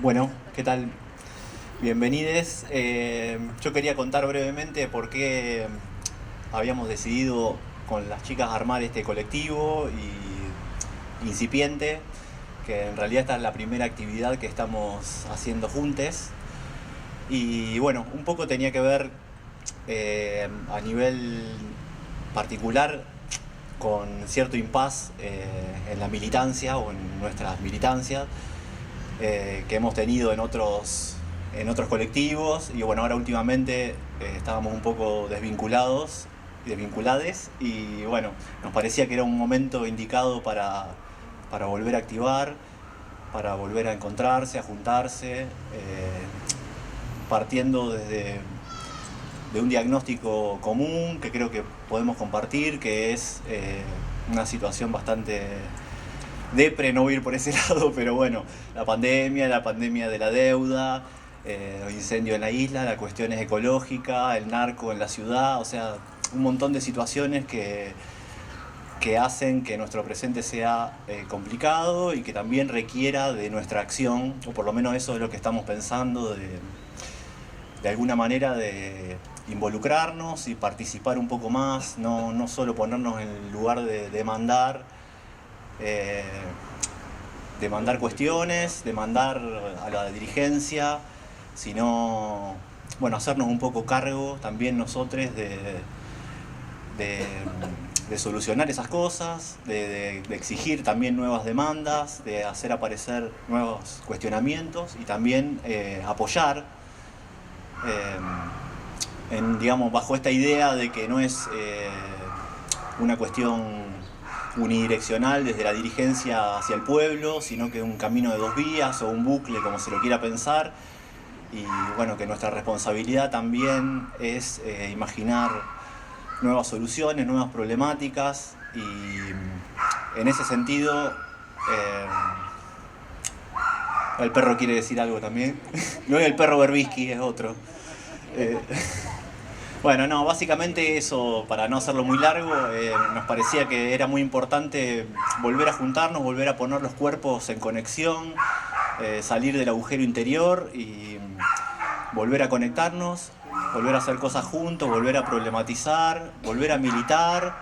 Bueno, ¿qué tal? Bienvenides. Yo quería contar brevemente por qué habíamos decidido con las chicas armar este colectivo y incipiente, que en realidad esta es la primera actividad que estamos haciendo juntes. Y bueno, un poco tenía que ver a nivel particular con cierto impas en la militancia o en nuestras militancias que hemos tenido en otros colectivos. Y bueno, ahora últimamente estábamos un poco desvinculados y desvinculades, y bueno, nos parecía que era un momento indicado para volver a activar, para volver a encontrarse, a juntarse, partiendo de un diagnóstico común que creo que podemos compartir, que es una situación bastante depre, no voy a ir por ese lado, pero bueno, la pandemia de la deuda, los incendios en la isla, las cuestiones ecológicas, el narco en la ciudad, o sea, un montón de situaciones que hacen que nuestro presente sea complicado y que también requiera de nuestra acción, o por lo menos eso es lo que estamos pensando, de alguna manera de involucrarnos y participar un poco más, no solo ponernos en el lugar de demandar, eh, demandar cuestiones, demandar a la dirigencia, sino bueno, hacernos un poco cargo también nosotros de, de solucionar esas cosas, de exigir también nuevas demandas, de hacer aparecer nuevos cuestionamientos y también apoyar digamos, bajo esta idea de que no es una cuestión unidireccional desde la dirigencia hacia el pueblo, sino que es un camino de dos vías o un bucle, como se lo quiera pensar. Y bueno, que nuestra responsabilidad también es imaginar nuevas soluciones, nuevas problemáticas, y en ese sentido el perro quiere decir algo también. No es el perro Berbisky, es otro. Bueno, no, básicamente eso, para no hacerlo muy largo, nos parecía que era muy importante volver a juntarnos, volver a poner los cuerpos en conexión, salir del agujero interior y volver a conectarnos, volver a hacer cosas juntos, volver a problematizar, volver a militar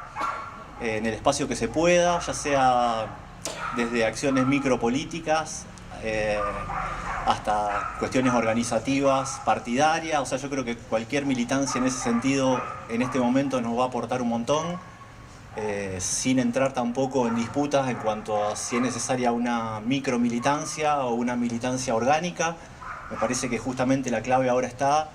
en el espacio que se pueda, ya sea desde acciones micropolíticas hasta cuestiones organizativas, partidarias. O sea, yo creo que cualquier militancia en ese sentido en este momento nos va a aportar un montón, sin entrar tampoco en disputas en cuanto a si es necesaria una micromilitancia o una militancia orgánica. Me parece que justamente la clave ahora está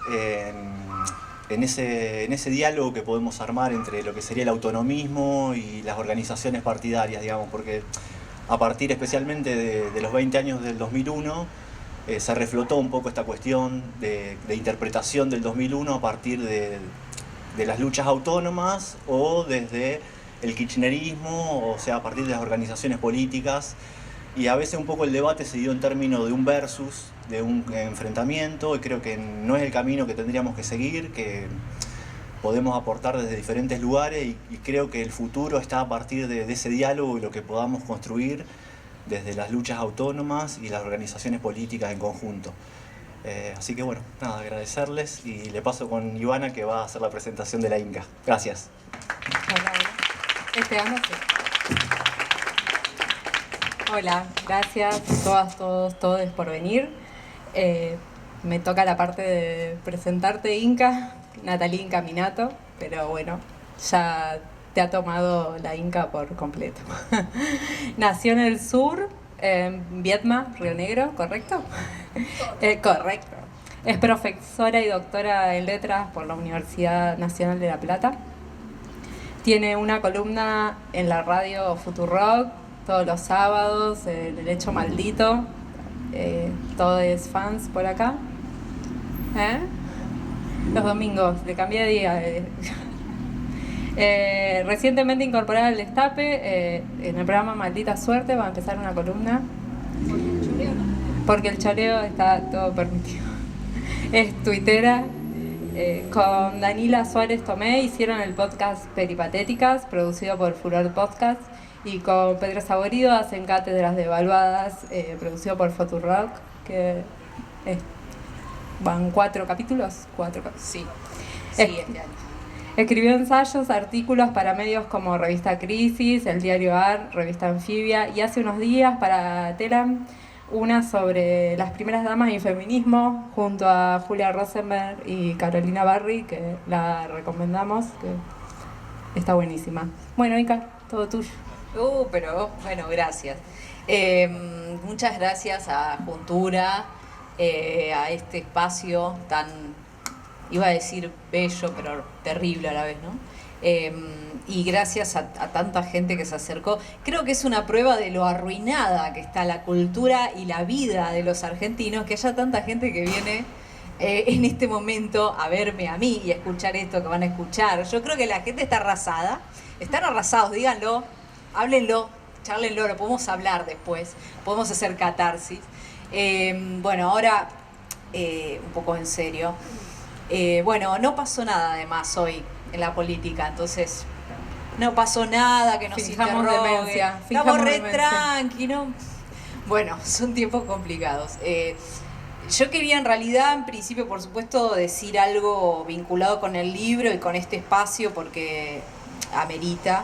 en ese diálogo que podemos armar entre lo que sería el autonomismo y las organizaciones partidarias, digamos, porque a partir especialmente de los 20 años del 2001, se reflotó un poco esta cuestión de interpretación del 2001 a partir de las luchas autónomas o desde el kirchnerismo, o sea, a partir de las organizaciones políticas. Y a veces un poco el debate se dio en términos de un versus, de un enfrentamiento, y creo que no es el camino que tendríamos que seguir, que podemos aportar desde diferentes lugares, y creo que el futuro está a partir de ese diálogo y lo que podamos construir desde las luchas autónomas y las organizaciones políticas en conjunto. Así que bueno, nada, agradecerles, y le paso con Ivana, que va a hacer la presentación de la Inca. Gracias. Hola, gracias todas, todos, todes por venir. Me toca la parte de presentarte, Inca, Natalie Inca Minato, pero bueno, ya te ha tomado la Inca por completo. Nació en el sur, en Viedma, Río Negro, ¿correcto? Correcto. Es profesora y doctora en letras por la Universidad Nacional de La Plata. Tiene una columna en la radio Futurock todos los sábados, El Hecho Maldito. Todos fans por acá. Los domingos, le cambié de día. Recientemente incorporada al Destape, en el programa Maldita Suerte va a empezar una columna. Porque el choreo está todo permitido. Es tuitera. Con Danila Suárez Tomé hicieron el podcast Peripatéticas, producido por Furor Podcast, Y con Pedro Saborido hacen Cátedras Devaluadas, producido por Futurock, que es, van 4 capítulos. Sí, este año. Escribió ensayos, artículos para medios como Revista Crisis, el diario AR, Revista Anfibia, y hace unos días para Telam una sobre las primeras damas y feminismo junto a Julia Rosenberg y Carolina Barry, que la recomendamos, que está buenísima. Bueno, Inca, todo tuyo. Pero bueno, gracias. Muchas gracias a Juntura, a este espacio tan, iba a decir bello, pero terrible a la vez, ¿no? Y gracias a tanta gente que se acercó. Creo que es una prueba de lo arruinada que está la cultura y la vida de los argentinos, que haya tanta gente que viene en este momento a verme a mí y a escuchar esto que van a escuchar. Yo creo que la gente está arrasada. Están arrasados, díganlo, háblenlo, charlenlo, lo podemos hablar después, podemos hacer catarsis. Bueno, ahora un poco en serio. Bueno, no pasó nada además hoy en la política, entonces no pasó nada que nos interrogue. Estamos re tranqui, ¿no? Bueno, son tiempos complicados. Yo quería en realidad, en principio, por supuesto, decir algo vinculado con el libro y con este espacio porque amerita.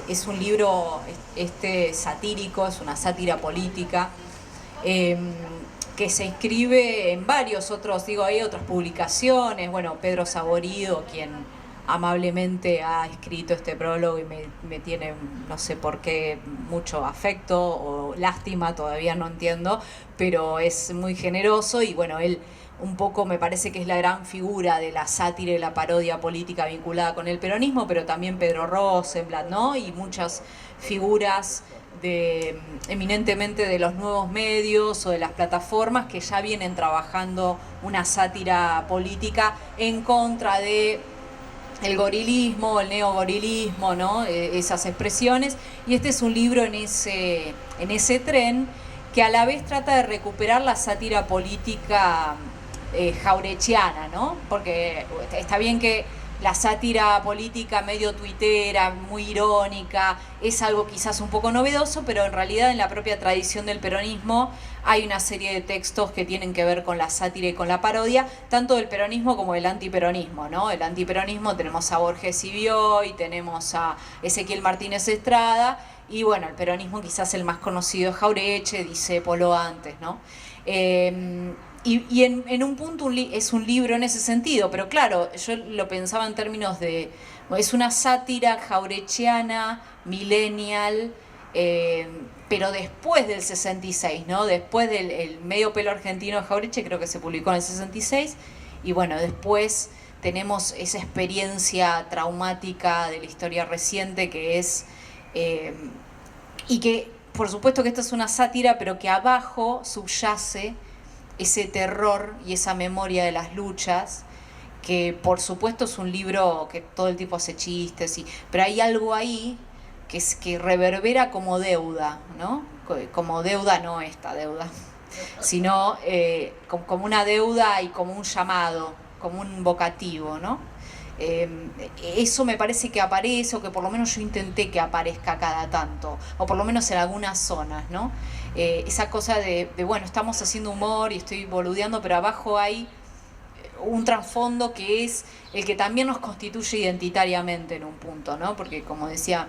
Es un libro satírico, es una sátira política. Que se inscribe en varios otros, hay otras publicaciones, bueno, Pedro Saborido, quien amablemente ha escrito este prólogo y me tiene, no sé por qué, mucho afecto o lástima, todavía no entiendo, pero es muy generoso y bueno, él un poco me parece que es la gran figura de la sátira y la parodia política vinculada con el peronismo, pero también Pedro Rosenblatt, ¿no? Y muchas figuras eminentemente de los nuevos medios o de las plataformas que ya vienen trabajando una sátira política en contra de el gorilismo, el neogorilismo, ¿no? Esas expresiones. Y este es un libro en ese tren que a la vez trata de recuperar la sátira política jaurechiana, ¿no? Porque está bien que la sátira política medio tuitera, muy irónica, es algo quizás un poco novedoso, pero en realidad en la propia tradición del peronismo hay una serie de textos que tienen que ver con la sátira y con la parodia, tanto del peronismo como del antiperonismo, ¿no? El antiperonismo tenemos a Borges Bioy, tenemos a Ezequiel Martínez Estrada, y bueno, el peronismo quizás el más conocido es Jaureche, Discépolo antes, ¿no? Y en un punto es un libro en ese sentido, pero claro, yo lo pensaba en términos de... Es una sátira jaurechiana, millennial, pero después del 66, ¿no? Después del el medio pelo argentino de Jaureche, creo que se publicó en el 66, y bueno, después tenemos esa experiencia traumática de la historia reciente que es... y que, por supuesto que esta es una sátira, pero que abajo subyace ese terror y esa memoria de las luchas, que por supuesto es un libro que todo el tiempo hace chistes, pero hay algo ahí que reverbera como deuda, ¿no? Como deuda, no esta deuda, sino como una deuda y como un llamado, como un vocativo, ¿no? Eso me parece que aparece, o que por lo menos yo intenté que aparezca cada tanto, o por lo menos en algunas zonas, ¿no? Esa cosa de, bueno, estamos haciendo humor y estoy boludeando, pero abajo hay un trasfondo que es el que también nos constituye identitariamente en un punto, ¿no? Porque como decía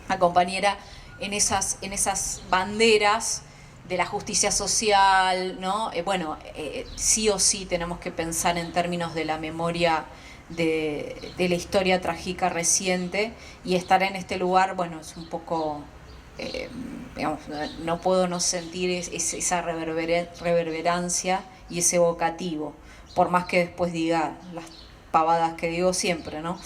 la compañera, en esas banderas de la justicia social, ¿no? Sí o sí tenemos que pensar en términos de la memoria de la historia trágica reciente, y estar en este lugar, bueno, es un poco... digamos, no puedo no sentir esa reverberancia y ese evocativo, por más que después diga las pavadas que digo siempre, ¿no?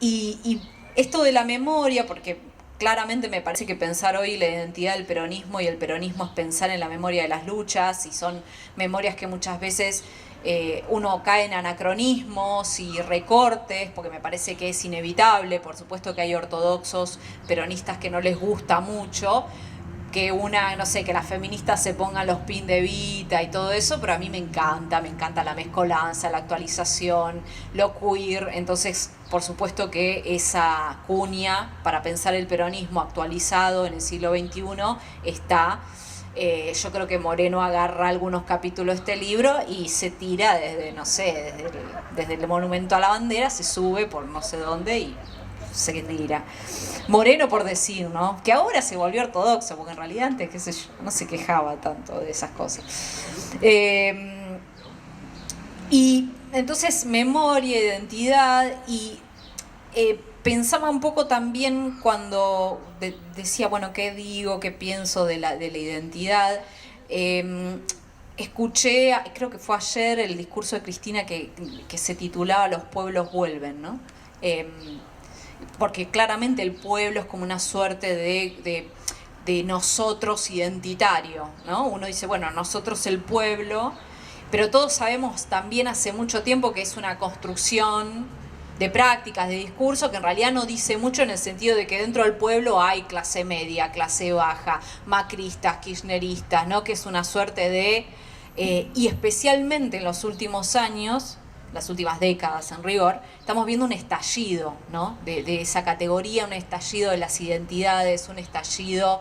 Y esto de la memoria, porque claramente me parece que pensar hoy la identidad del peronismo y el peronismo es pensar en la memoria de las luchas, y son memorias que muchas veces uno cae en anacronismos y recortes, porque me parece que es inevitable. Por supuesto que hay ortodoxos peronistas que no les gusta mucho, que no sé, que las feministas se pongan los pin de Evita y todo eso, pero a mí me encanta la mezcolanza, la actualización, lo queer. Entonces, por supuesto que esa cuña para pensar el peronismo actualizado en el siglo XXI está. Yo creo que Moreno agarra algunos capítulos de este libro y se tira desde, no sé, desde el Monumento a la Bandera, se sube por no sé dónde y se tira. Moreno, por decir, ¿no? Que ahora se volvió ortodoxo, porque en realidad antes, qué sé yo, no se quejaba tanto de esas cosas. Y entonces, memoria, identidad, y pensaba un poco también cuando decía, bueno, ¿qué digo, qué pienso de la identidad? Escuché, creo que fue ayer, el discurso de Cristina que se titulaba Los pueblos vuelven, ¿no? Porque claramente el pueblo es como una suerte de nosotros identitario, ¿no? Uno dice, bueno, nosotros el pueblo, pero todos sabemos también hace mucho tiempo que es una construcción de prácticas, de discurso, que en realidad no dice mucho en el sentido de que dentro del pueblo hay clase media, clase baja, macristas, kirchneristas, ¿no? Que es una suerte de... y especialmente en los últimos años, las últimas décadas en rigor, estamos viendo un estallido, ¿no? de esa categoría, un estallido de las identidades, un estallido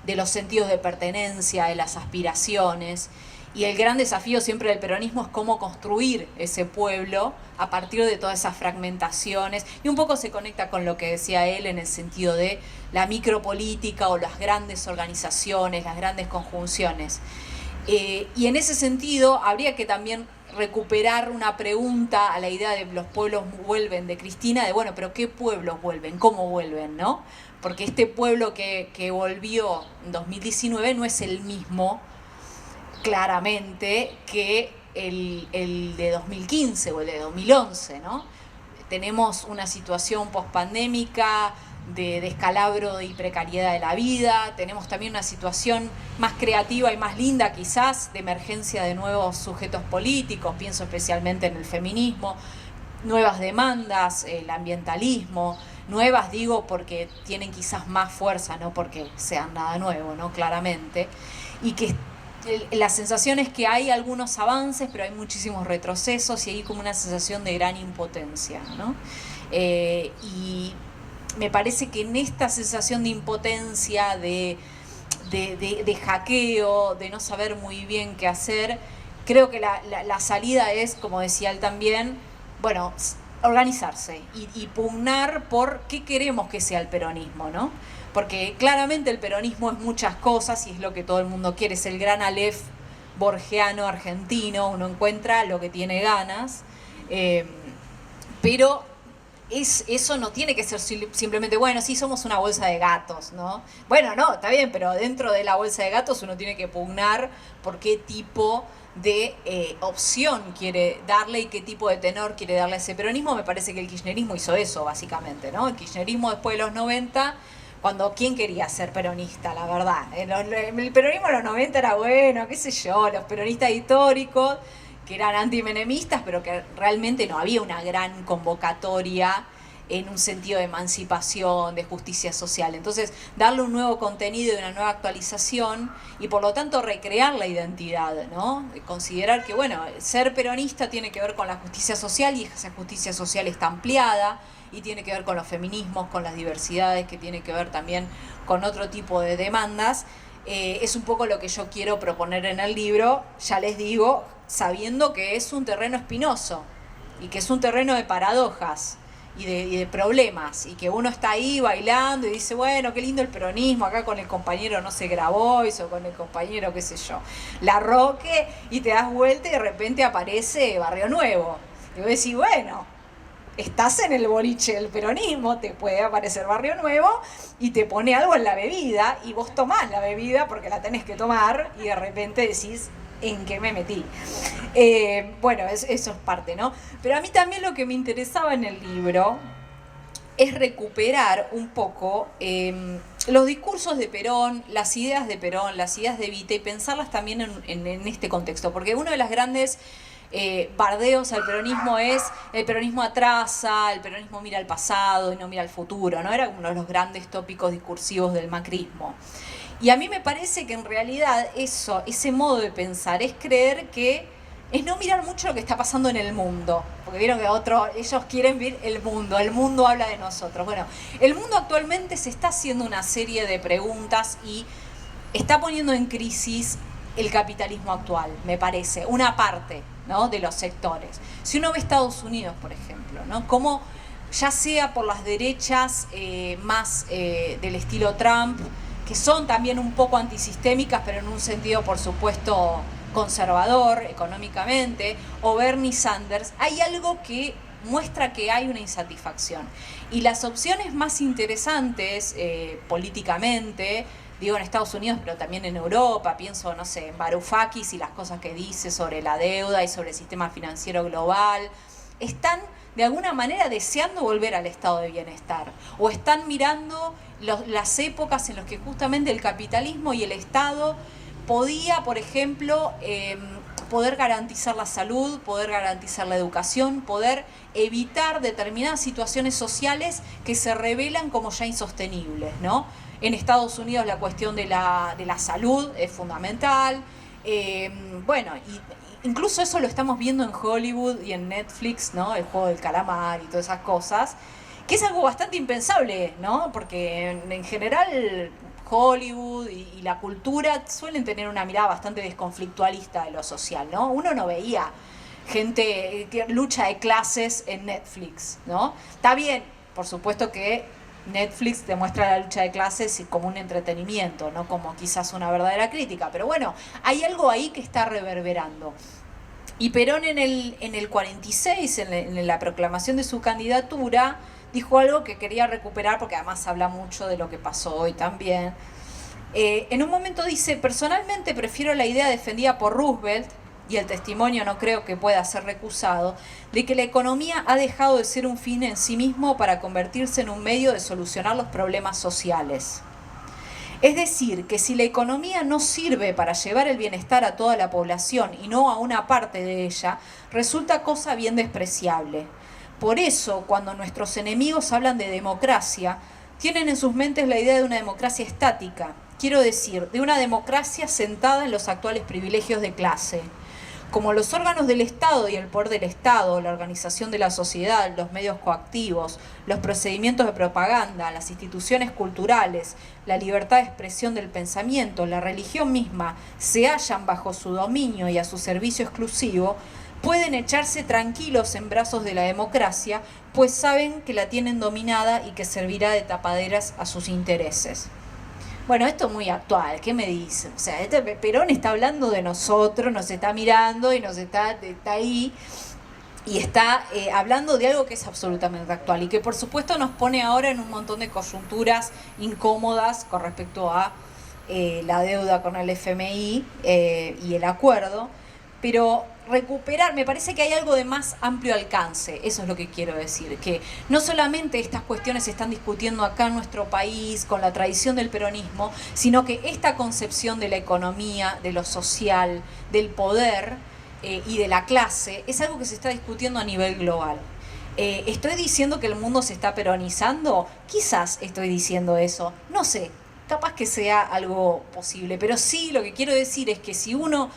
de los sentidos de pertenencia, de las aspiraciones. Y el gran desafío siempre del peronismo es cómo construir ese pueblo a partir de todas esas fragmentaciones. Y un poco se conecta con lo que decía él en el sentido de la micropolítica o las grandes organizaciones, las grandes conjunciones. Y en ese sentido habría que también recuperar una pregunta a la idea de los pueblos vuelven de Cristina, de bueno, pero ¿qué pueblos vuelven? ¿Cómo vuelven? ¿No? Porque este pueblo que volvió en 2019 no es el mismo, claramente, que el de 2015 o el de 2011, ¿no? Tenemos una situación pospandémica de descalabro y precariedad de la vida, tenemos también una situación más creativa y más linda quizás de emergencia de nuevos sujetos políticos, pienso especialmente en el feminismo, nuevas demandas, el ambientalismo, nuevas digo porque tienen quizás más fuerza, no porque sean nada nuevo, ¿no? Claramente, y que la sensación es que hay algunos avances, pero hay muchísimos retrocesos y hay como una sensación de gran impotencia, ¿no? Y me parece que en esta sensación de impotencia, de hackeo, de no saber muy bien qué hacer, creo que la salida es, como decía él también, bueno, organizarse y pugnar por qué queremos que sea el peronismo, ¿no? Porque claramente el peronismo es muchas cosas y es lo que todo el mundo quiere, es el gran Aleph borgiano argentino, uno encuentra lo que tiene ganas, pero eso no tiene que ser simplemente, bueno, sí, somos una bolsa de gatos, ¿no? Bueno, no, está bien, pero dentro de la bolsa de gatos uno tiene que pugnar por qué tipo de opción quiere darle y qué tipo de tenor quiere darle a ese peronismo. Me parece que el kirchnerismo hizo eso, básicamente, ¿no? El kirchnerismo después de los 90... cuando ¿quién quería ser peronista, la verdad? El peronismo de los 90 era bueno, qué sé yo, los peronistas históricos, que eran antimenemistas, pero que realmente no había una gran convocatoria en un sentido de emancipación, de justicia social. Entonces, darle un nuevo contenido y una nueva actualización y por lo tanto recrear la identidad, ¿no? Considerar que, bueno, ser peronista tiene que ver con la justicia social y esa justicia social está ampliada y tiene que ver con los feminismos, con las diversidades, que tiene que ver también con otro tipo de demandas. Es un poco lo que yo quiero proponer en el libro, ya les digo, sabiendo que es un terreno espinoso y que es un terreno de paradojas y de problemas, y que uno está ahí bailando y dice, bueno, qué lindo el peronismo, acá con el compañero, no sé, Grabois, o con el compañero, qué sé yo, Larroque, y te das vuelta y de repente aparece Barrio Nuevo. Y vos decís, bueno, estás en el boliche del peronismo, te puede aparecer Barrio Nuevo y te pone algo en la bebida y vos tomás la bebida porque la tenés que tomar y de repente decís, ¿en qué me metí? Bueno, eso es parte, ¿no? Pero a mí también lo que me interesaba en el libro es recuperar un poco los discursos de Perón, las ideas de Perón, las ideas de Evita, y pensarlas también en este contexto, porque uno de las grandes bardeos al peronismo es el peronismo atrasa, el peronismo mira al pasado y no mira al futuro, ¿no? Era uno de los grandes tópicos discursivos del macrismo. Y a mí me parece que en realidad eso, ese modo de pensar, es creer que es no mirar mucho lo que está pasando en el mundo. Porque vieron que ellos quieren ver el mundo habla de nosotros. Bueno, el mundo actualmente se está haciendo una serie de preguntas y está poniendo en crisis el capitalismo actual, me parece, una parte, ¿no?, de los sectores. Si uno ve Estados Unidos, por ejemplo, ¿no?, como ya sea por las derechas más del estilo Trump, que son también un poco antisistémicas, pero en un sentido, por supuesto, conservador económicamente, o Bernie Sanders, hay algo que muestra que hay una insatisfacción. Y las opciones más interesantes políticamente, digo en Estados Unidos, pero también en Europa, pienso, no sé, en Varoufakis y las cosas que dice sobre la deuda y sobre el sistema financiero global, están de alguna manera deseando volver al estado de bienestar, o están mirando las épocas en las que justamente el capitalismo y el Estado podía, por ejemplo, poder garantizar la salud, poder garantizar la educación, poder evitar determinadas situaciones sociales que se revelan como ya insostenibles, ¿no? En Estados Unidos la cuestión de la salud es fundamental. Bueno, incluso eso lo estamos viendo en Hollywood y en Netflix, ¿no? El juego del calamar y todas esas cosas, que es algo bastante impensable, ¿no? Porque en general Hollywood y la cultura suelen tener una mirada bastante desconflictualista de lo social, ¿no? Uno no veía gente, lucha de clases en Netflix, ¿no? Está bien, por supuesto que Netflix demuestra la lucha de clases como un entretenimiento, no como quizás una verdadera crítica, pero bueno, hay algo ahí que está reverberando. Y Perón en el 46, en la proclamación de su candidatura, dijo algo que quería recuperar porque además habla mucho de lo que pasó hoy también. En un momento dice: personalmente prefiero la idea defendida por Roosevelt, y el testimonio no creo que pueda ser recusado, de que la economía ha dejado de ser un fin en sí mismo para convertirse en un medio de solucionar los problemas sociales. Es decir, que si la economía no sirve para llevar el bienestar a toda la población y no a una parte de ella, resulta cosa bien despreciable. Por eso, cuando nuestros enemigos hablan de democracia, tienen en sus mentes la idea de una democracia estática, quiero decir, de una democracia sentada en los actuales privilegios de clase. Como los órganos del Estado y el poder del Estado, la organización de la sociedad, los medios coactivos, los procedimientos de propaganda, las instituciones culturales, la libertad de expresión del pensamiento, la religión misma, se hallan bajo su dominio y a su servicio exclusivo, pueden echarse tranquilos en brazos de la democracia, pues saben que la tienen dominada y que servirá de tapaderas a sus intereses. Bueno, esto es muy actual, ¿qué me dice? O sea, Perón está hablando de nosotros, nos está mirando y nos está ahí, y está hablando de algo que es absolutamente actual y que por supuesto nos pone ahora en un montón de coyunturas incómodas con respecto a la deuda con el FMI y el acuerdo, pero recuperar, me parece que hay algo de más amplio alcance, eso es lo que quiero decir, que no solamente estas cuestiones se están discutiendo acá en nuestro país con la tradición del peronismo, sino que esta concepción de la economía, de lo social, del poder y de la clase, es algo que se está discutiendo a nivel global. ¿Estoy diciendo que el mundo se está peronizando? Quizás estoy diciendo eso, no sé, capaz que sea algo posible, pero sí lo que quiero decir es que si uno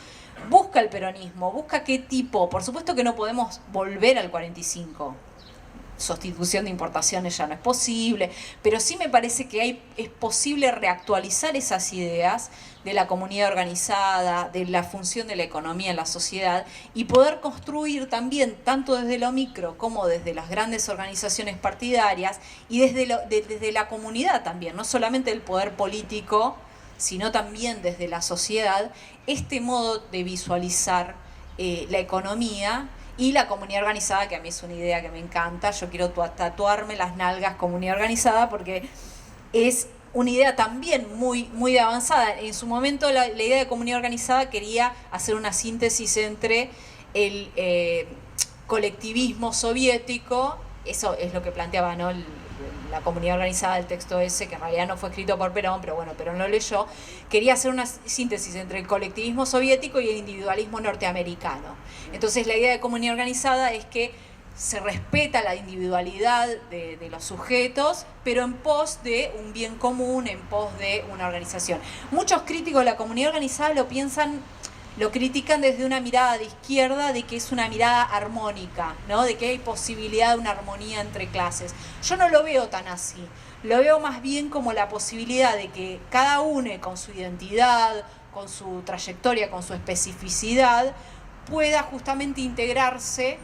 busca el peronismo, busca qué tipo, por supuesto que no podemos volver al 45, sustitución de importaciones ya no es posible, pero sí me parece que es posible reactualizar esas ideas de la comunidad organizada, de la función de la economía en la sociedad y poder construir también, tanto desde lo micro como desde las grandes organizaciones partidarias y desde la comunidad también, no solamente el poder político, sino también desde la sociedad, este modo de visualizar la economía y la comunidad organizada, que a mí es una idea que me encanta. Yo quiero tatuarme las nalgas comunidad organizada porque es una idea también muy, muy avanzada. En su momento la idea de comunidad organizada quería hacer una síntesis entre el colectivismo soviético, eso es lo que planteaba, ¿no?, la comunidad organizada, el texto ese, que en realidad no fue escrito por Perón, pero bueno, Perón lo leyó, quería hacer una síntesis entre el colectivismo soviético y el individualismo norteamericano. Entonces la idea de comunidad organizada es que se respeta la individualidad de los sujetos, pero en pos de un bien común, en pos de una organización. Muchos críticos de la comunidad organizada lo critican desde una mirada de izquierda, de que es una mirada armónica, ¿no? De que hay posibilidad de una armonía entre clases. Yo no lo veo tan así. Lo veo más bien como la posibilidad de que cada uno, con su identidad, con su trayectoria, con su especificidad, pueda justamente integrarse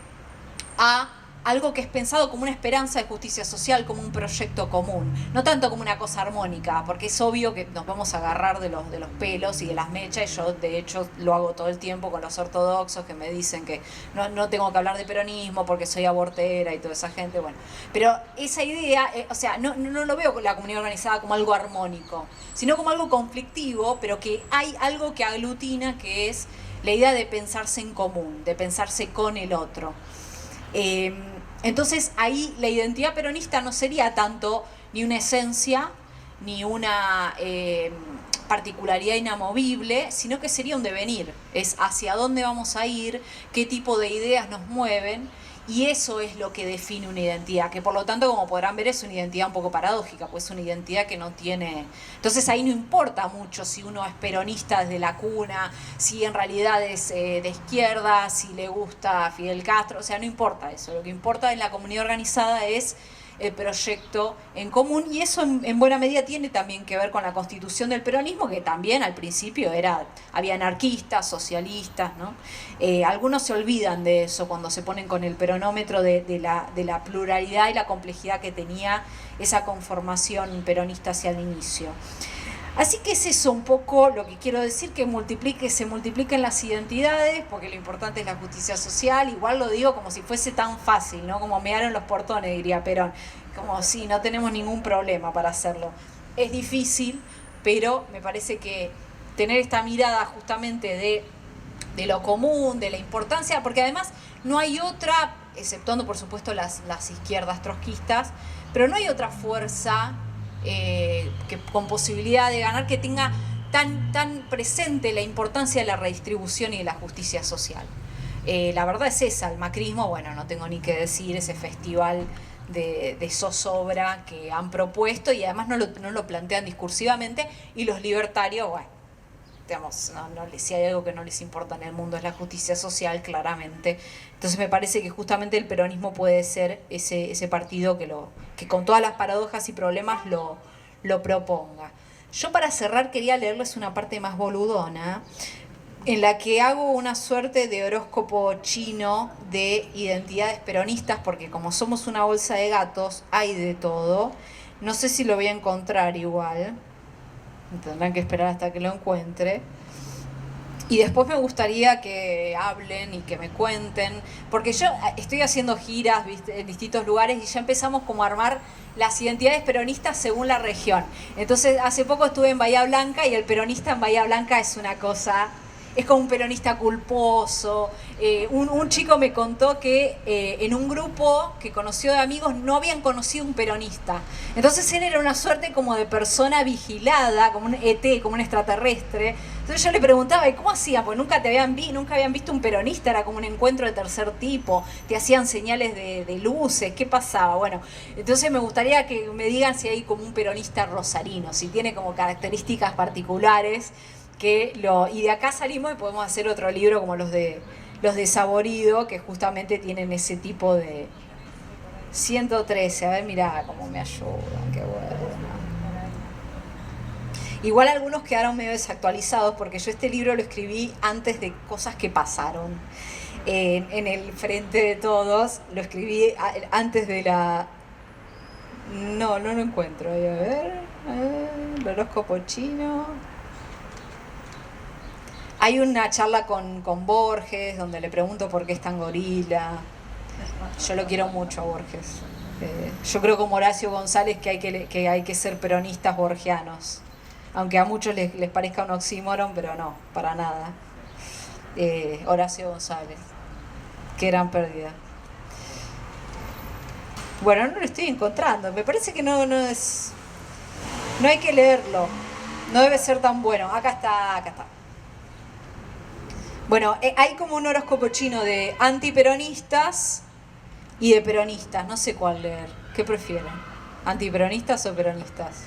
a algo que es pensado como una esperanza de justicia social, como un proyecto común, no tanto como una cosa armónica, porque es obvio que nos vamos a agarrar de los pelos y de las mechas, y yo de hecho lo hago todo el tiempo con los ortodoxos que me dicen que no tengo que hablar de peronismo porque soy abortera y toda esa gente, bueno, pero esa idea, o sea, no lo veo con la comunidad organizada como algo armónico, sino como algo conflictivo, pero que hay algo que aglutina, que es la idea de pensarse en común, de pensarse con el otro. Entonces ahí la identidad peronista no sería tanto ni una esencia, ni una particularidad inamovible, sino que sería un devenir, es hacia dónde vamos a ir, qué tipo de ideas nos mueven, y eso es lo que define una identidad, que por lo tanto, como podrán ver, es una identidad un poco paradójica, pues es una identidad que no tiene... Entonces ahí no importa mucho si uno es peronista desde la cuna, si en realidad es de izquierda, si le gusta Fidel Castro, o sea, no importa eso. Lo que importa en la comunidad organizada es el proyecto en común, y eso en buena medida tiene también que ver con la constitución del peronismo, que también al principio había anarquistas, socialistas, ¿no? Algunos se olvidan de eso cuando se ponen con el peronómetro de la pluralidad y la complejidad que tenía esa conformación peronista hacia el inicio. Así que es eso un poco lo que quiero decir, que se multipliquen las identidades, porque lo importante es la justicia social. Igual lo digo como si fuese tan fácil, ¿no? Como mearon los portones, diría Perón. Como si no tenemos ningún problema para hacerlo. Es difícil, pero me parece que tener esta mirada justamente de lo común, de la importancia, porque además no hay otra, exceptuando por supuesto las izquierdas trotskistas, pero no hay otra fuerza que con posibilidad de ganar, que tenga tan presente la importancia de la redistribución y de la justicia social. La verdad es esa, el macrismo, bueno, no tengo ni que decir, ese festival de zozobra que han propuesto, y además no lo plantean discursivamente, y los libertarios, bueno, digamos, si hay algo que no les importa en el mundo es la justicia social, claramente. Entonces me parece que justamente el peronismo puede ser ese partido que con todas las paradojas y problemas lo proponga. Yo, para cerrar, quería leerles una parte más boludona, en la que hago una suerte de horóscopo chino de identidades peronistas, porque como somos una bolsa de gatos, hay de todo. No sé si lo voy a encontrar igual. Tendrán que esperar hasta que lo encuentre. Y después me gustaría que hablen y que me cuenten, porque yo estoy haciendo giras, ¿viste?, en distintos lugares, y ya empezamos como a armar las identidades peronistas según la región. Entonces, hace poco estuve en Bahía Blanca, y el peronista en Bahía Blanca es una cosa... Es como un peronista culposo. Un chico me contó que en un grupo que conoció de amigos no habían conocido un peronista. Entonces él era una suerte como de persona vigilada, como un ET, como un extraterrestre. Entonces yo le preguntaba, ¿y cómo hacían? Pues nunca habían visto un peronista, era como un encuentro de tercer tipo, te hacían señales de luces, ¿qué pasaba? Bueno, entonces me gustaría que me digan si hay como un peronista rosarino, si tiene como características particulares. Y de acá salimos y podemos hacer otro libro como los de Saborido, que justamente tienen ese tipo de 113. A ver, mirá cómo me ayudan, qué bueno. Igual algunos quedaron medio desactualizados, porque yo este libro lo escribí antes de cosas que pasaron en el frente de todos. Lo escribí antes de la... No lo encuentro. A ver, el horóscopo chino... Hay una charla con Borges, donde le pregunto por qué es tan gorila. Yo lo quiero mucho a Borges. Yo creo como Horacio González que hay que ser peronistas borgianos. Aunque a muchos les parezca un oxímoron, pero no, para nada. Horacio González. Qué gran pérdida. Bueno, no lo estoy encontrando. Me parece que no es... No hay que leerlo. No debe ser tan bueno. Acá está. Bueno, hay como un horóscopo chino de antiperonistas, Y de peronistas, no sé cuál leer. ¿Qué prefieren? ¿Antiperonistas o peronistas?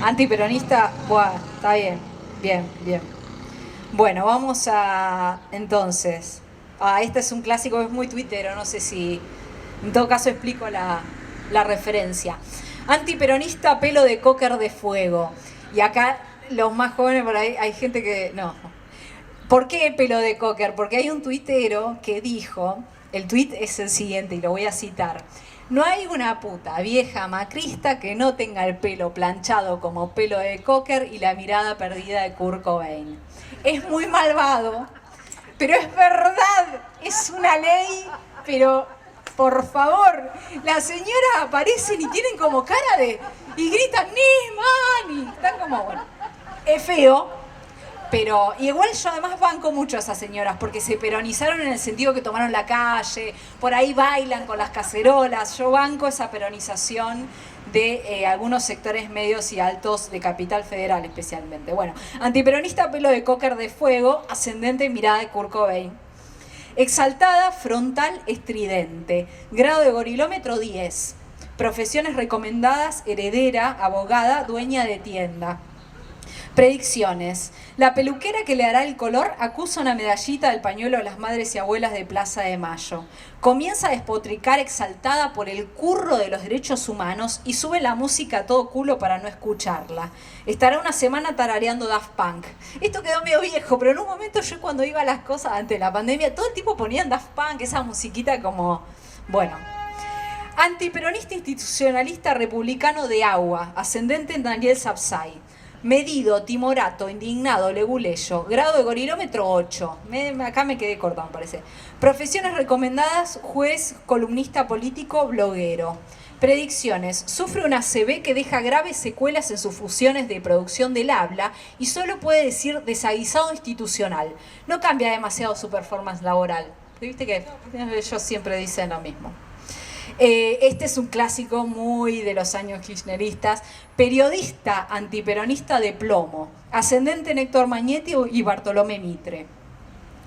Antiperonista, bueno, está bien, bien, bien. Bueno, vamos a, entonces, este es un clásico, es muy tuitero, no sé si, en todo caso explico la referencia. Antiperonista, pelo de cocker de fuego. Y acá los más jóvenes, por ahí hay gente que, no. ¿Por qué pelo de cocker? Porque hay un tuitero que dijo, el tuit es el siguiente y lo voy a citar. No hay una puta vieja macrista que no tenga el pelo planchado como pelo de cocker y la mirada perdida de Kurt Cobain. Es muy malvado, pero es verdad, es una ley, pero por favor, las señoras aparecen y tienen como cara de... y gritan, ¡ni, mani! Están como, bueno, es feo. Pero igual yo además banco mucho a esas señoras porque se peronizaron en el sentido que tomaron la calle, por ahí bailan con las cacerolas. Yo banco esa peronización de algunos sectores medios y altos de Capital Federal especialmente. Bueno, antiperonista, pelo de cocker de fuego, ascendente, mirada de Kurt Cobain. Exaltada, frontal, estridente. Grado de gorilómetro 10. Profesiones recomendadas, heredera, abogada, dueña de tienda. Predicciones. La peluquera que le hará el color acusa una medallita del pañuelo de las madres y abuelas de Plaza de Mayo. Comienza a despotricar exaltada por el curro de los derechos humanos y sube la música a todo culo para no escucharla. Estará una semana tarareando Daft Punk. Esto quedó medio viejo, pero en un momento yo cuando iba a las cosas antes de la pandemia, todo el tipo ponían Daft Punk, esa musiquita como... Bueno. Antiperonista institucionalista republicano de agua, ascendente en Daniel Sapsay. Medido, timorato, indignado, leguleyo. Grado de gorilómetro 8. Acá me quedé corta, me parece. Profesiones recomendadas, juez, columnista político, bloguero. Predicciones. Sufre una ACV que deja graves secuelas en sus funciones de producción del habla y solo puede decir desaguisado institucional. No cambia demasiado su performance laboral. ¿Viste que ellos siempre dicen lo mismo? Este es un clásico muy de los años kirchneristas. Periodista antiperonista de plomo. Ascendente en Héctor Magnetti y Bartolomé Mitre.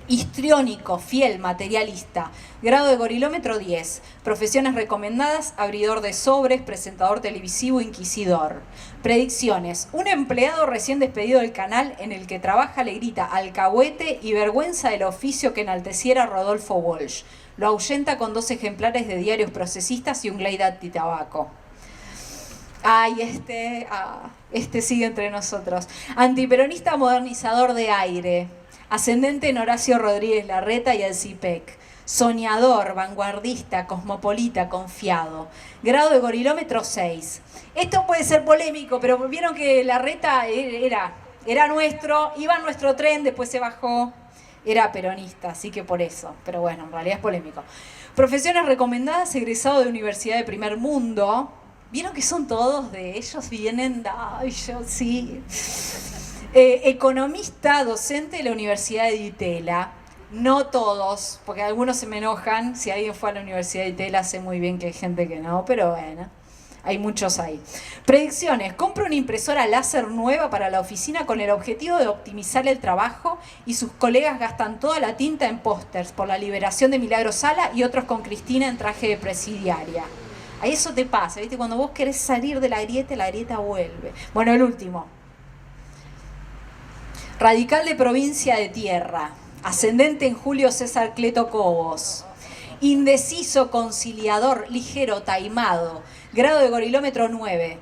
Histriónico, fiel, materialista. Grado de gorilómetro 10. Profesiones recomendadas, abridor de sobres, presentador televisivo, inquisidor. Predicciones. Un empleado recién despedido del canal en el que trabaja le grita alcahuete y vergüenza del oficio que enalteciera Rodolfo Walsh. Lo ahuyenta con 2 ejemplares de diarios procesistas y un Glade antitabaco. Ay, este sigue entre nosotros. Antiperonista modernizador de aire. Ascendente en Horacio Rodríguez Larreta y el CIPEC. Soñador, vanguardista, cosmopolita, confiado. Grado de gorilómetro 6. Esto puede ser polémico, pero vieron que Larreta era nuestro, iba en nuestro tren, después se bajó. Era peronista, así que por eso. Pero bueno, en realidad es polémico. Profesiones recomendadas, egresado de Universidad de Primer Mundo. ¿Vieron que son todos de ellos? Vienen, ay, yo sí. Economista, docente de la Universidad de Itela. No todos, porque algunos se me enojan. Si alguien fue a la Universidad de Itela, sé muy bien que hay gente que no, pero bueno. Hay muchos ahí. Predicciones. Compra una impresora láser nueva para la oficina con el objetivo de optimizar el trabajo y sus colegas gastan toda la tinta en pósters por la liberación de Milagro Sala y otros con Cristina en traje de presidiaria. A eso te pasa, ¿viste? Cuando vos querés salir de la grieta vuelve. Bueno, el último. Radical de provincia de Tierra. Ascendente en Julio César Cleto Cobos. Indeciso, conciliador, ligero, taimado. Grado de gorilómetro 9.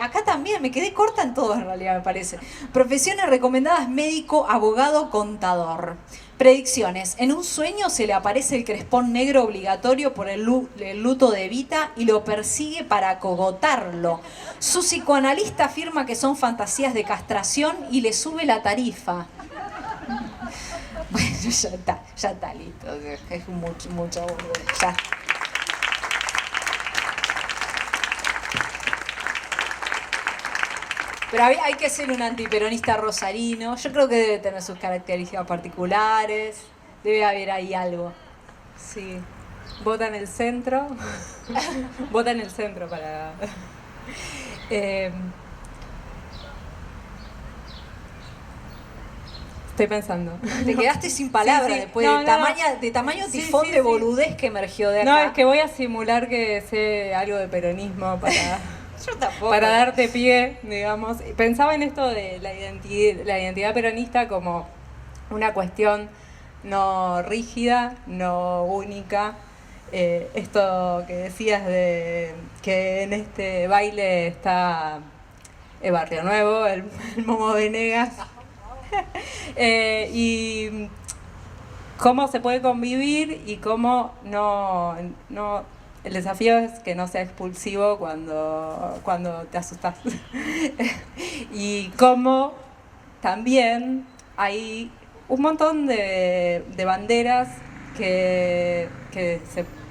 Acá también me quedé corta en todo en realidad, me parece. Profesiones recomendadas: médico, abogado, contador. Predicciones. En un sueño se le aparece el crespón negro obligatorio por el luto de Evita y lo persigue para acogotarlo. Su psicoanalista afirma que son fantasías de castración y le sube la tarifa. Bueno, ya está listo. Es mucho ya. Pero hay que ser un antiperonista rosarino. Yo creo que debe tener sus características particulares. Debe haber ahí algo. Sí. Vota en el centro. Vota en el centro para... Estoy pensando. Te quedaste sin palabras Sí, sí. después No, de, no. de tamaño Sí, tifón sí, de sí. boludez que emergió de acá. No, es que voy a simular que sé algo de peronismo para, Yo tampoco. para darte pie, digamos. Pensaba en esto de la identidad peronista como una cuestión no rígida, no única. Esto que decías de que en este baile está Barrio Nuevo, el Momo Venegas. Y cómo se puede convivir y cómo no el desafío es que no sea expulsivo cuando te asustas. Y cómo también hay un montón de banderas que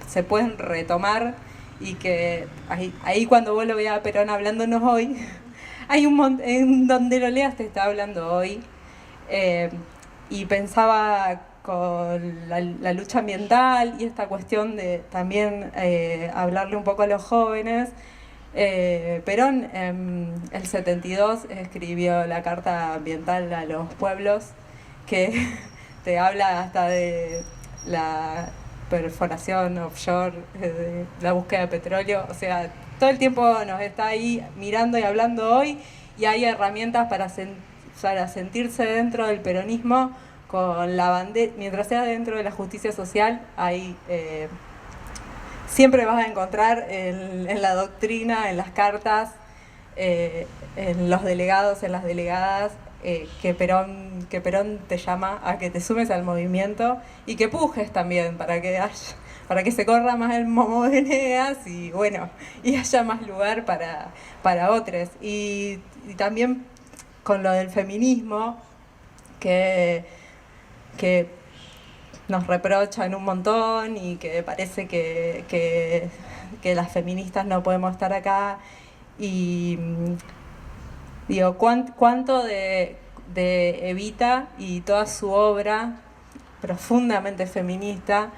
se pueden retomar y que ahí cuando vos lo veas a Perón hablándonos hoy, hay un montón, en donde lo leas te está hablando hoy. Y pensaba con la lucha ambiental y esta cuestión de también hablarle un poco a los jóvenes. Perón en el 72 escribió la Carta Ambiental a los pueblos, que te habla hasta de la perforación offshore, de la búsqueda de petróleo. O sea, todo el tiempo nos está ahí mirando y hablando hoy, y hay herramientas para sentirse dentro del peronismo con la bandera. Mientras sea dentro de la justicia social, hay siempre vas a encontrar en la doctrina, en las cartas, en los delegados, en las delegadas, que Perón te llama a que te sumes al movimiento y que pujes también para que se corra más el Momo Venegas y bueno, y haya más lugar para otros. Y también con lo del feminismo, que nos reprochan un montón y que parece que las feministas no podemos estar acá. Y digo, cuánto de Evita y toda su obra profundamente feminista,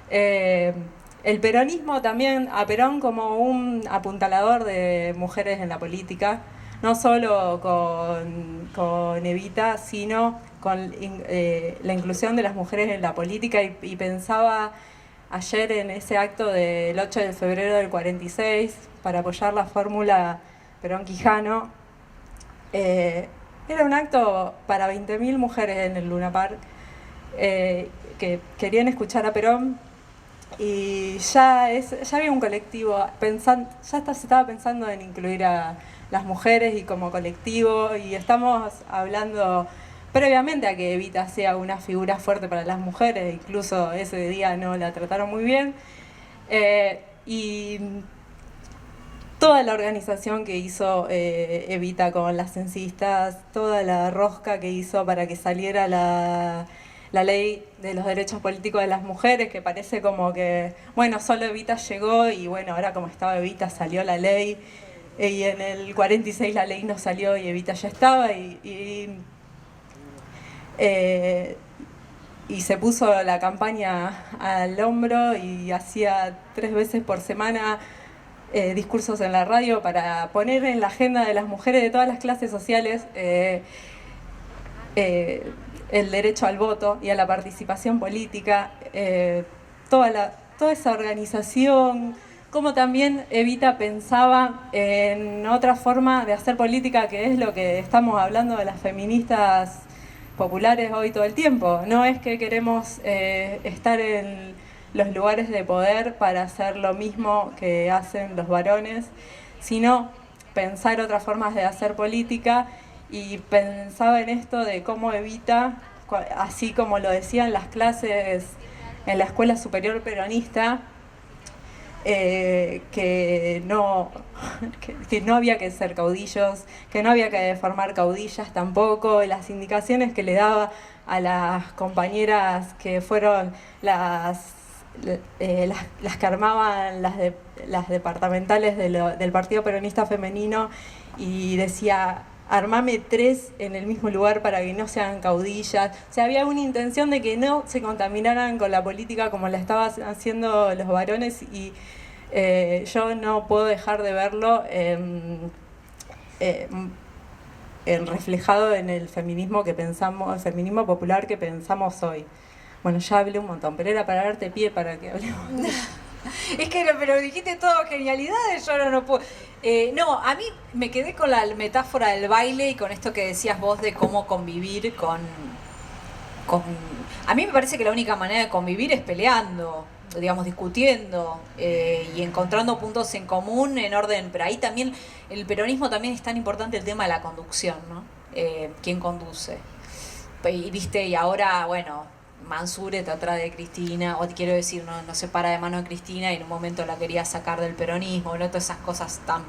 el peronismo también, a Perón como un apuntalador de mujeres en la política, no solo con Evita, sino con la inclusión de las mujeres en la política. Y pensaba ayer en ese acto del 8 de febrero del 46 para apoyar la fórmula Perón-Quijano. Era un acto para 20.000 mujeres en el Luna Park, que querían escuchar a Perón. Y ya había un colectivo, se estaba pensando en incluir a las mujeres y como colectivo, y estamos hablando previamente a que Evita sea una figura fuerte para las mujeres. Incluso ese día no la trataron muy bien. Y toda la organización que hizo Evita con las censistas, toda la rosca que hizo para que saliera la ley de los derechos políticos de las mujeres, que parece como que, bueno, solo Evita llegó y bueno, ahora como estaba Evita salió la ley, y en el 46 la ley no salió y Evita ya estaba, y se puso la campaña al hombro y hacía 3 veces por semana discursos en la radio para poner en la agenda de las mujeres de todas las clases sociales el derecho al voto y a la participación política. Toda esa organización, como también Evita pensaba en otra forma de hacer política, que es lo que estamos hablando de las feministas populares hoy todo el tiempo. No es que queremos estar en los lugares de poder para hacer lo mismo que hacen los varones, sino pensar otras formas de hacer política. Y pensaba en esto de cómo Evita, así como lo decían las clases en la escuela superior peronista, que no había que ser caudillos, que no había que formar caudillas tampoco. Las indicaciones que le daba a las compañeras que fueron las que armaban las departamentales del Partido Peronista Femenino, y decía: armame 3 en el mismo lugar para que no sean caudillas. O sea, había una intención de que no se contaminaran con la política como la estaban haciendo los varones, y yo no puedo dejar de verlo reflejado en el feminismo que pensamos, el feminismo popular que pensamos hoy. Bueno, ya hablé un montón, pero era para darte pie para que hablemos. Es que pero dijiste todo genialidades, yo no puedo. No, a mí me quedé con la metáfora del baile y con esto que decías vos de cómo convivir con... A mí me parece que la única manera de convivir es peleando, digamos, discutiendo y encontrando puntos en común en orden. Pero ahí también, el peronismo también es tan importante el tema de la conducción, ¿no? ¿Quién conduce? Y viste, y ahora, bueno, Mansur está atrás de Cristina, o quiero decir, no se para de mano de Cristina y en un momento la quería sacar del peronismo, ¿no? Todas esas cosas tan...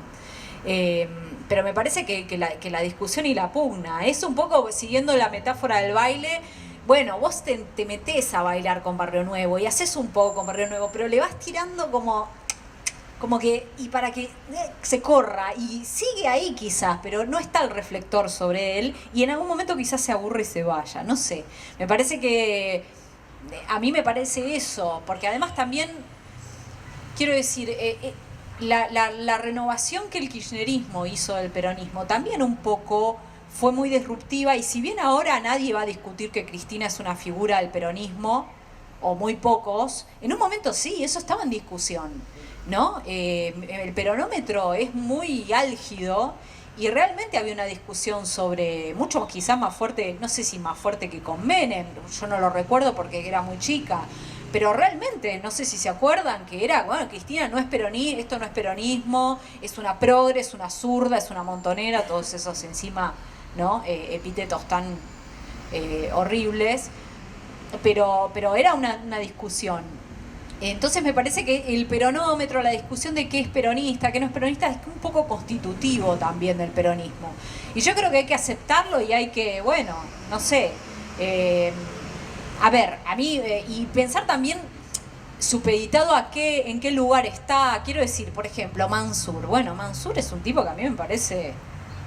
pero me parece que la discusión y la pugna es un poco siguiendo la metáfora del baile. Bueno, vos te metés a bailar con Barrio Nuevo y haces un poco con Barrio Nuevo, pero le vas tirando como que, y para que se corra, y sigue ahí quizás, pero no está el reflector sobre él, y en algún momento quizás se aburre y se vaya, no sé. Me parece que, a mí me parece eso, porque además también, quiero decir, la renovación que el kirchnerismo hizo del peronismo también un poco fue muy disruptiva, y si bien ahora nadie va a discutir que Cristina es una figura del peronismo, o muy pocos, en un momento sí, eso estaba en discusión, ¿no? El peronómetro es muy álgido y realmente había una discusión sobre, mucho quizás más fuerte, no sé si más fuerte que con Menem, yo no lo recuerdo porque era muy chica, pero realmente, no sé si se acuerdan, que era, bueno, Cristina no es peronismo, esto no es peronismo, es una progre, es una zurda, es una montonera, todos esos encima, ¿no? Epítetos tan horribles, pero era una discusión. Entonces me parece que el peronómetro, la discusión de qué es peronista, qué no es peronista, es un poco constitutivo también del peronismo. Y yo creo que hay que aceptarlo y hay que, bueno, no sé, a ver, a mí, y pensar también supeditado a en qué lugar está. Quiero decir, por ejemplo, Mansur. Bueno, Mansur es un tipo que a mí me parece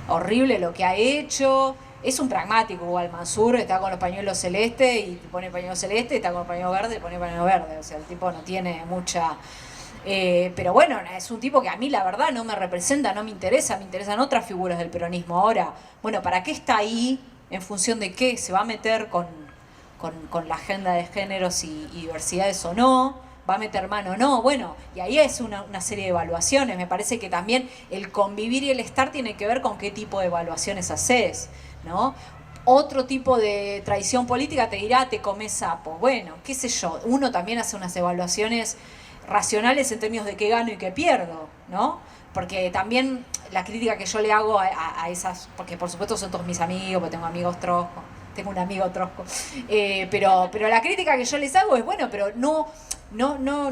horrible lo que ha hecho. Es un pragmático igual. Mansur está con los pañuelos celestes y pone pañuelo celeste, está con los pañuelos verdes y pone pañuelo verde. O sea, el tipo no tiene mucha... pero bueno, es un tipo que a mí la verdad no me representa, no me interesa, me interesan otras figuras del peronismo. Ahora, bueno, ¿para qué está ahí? ¿En función de qué? ¿Se va a meter con la agenda de géneros y diversidades o no? ¿Va a meter mano o no? Bueno, y ahí es una serie de evaluaciones. Me parece que también el convivir y el estar tiene que ver con qué tipo de evaluaciones haces, ¿no? Otro tipo de tradición política te dirá, te comes sapo. Bueno, qué sé yo, uno también hace unas evaluaciones racionales en términos de qué gano y qué pierdo, ¿no? Porque también la crítica que yo le hago a esas, porque por supuesto son todos mis amigos, porque tengo amigos troscos, tengo un amigo trosco, pero la crítica que yo les hago es, bueno, pero no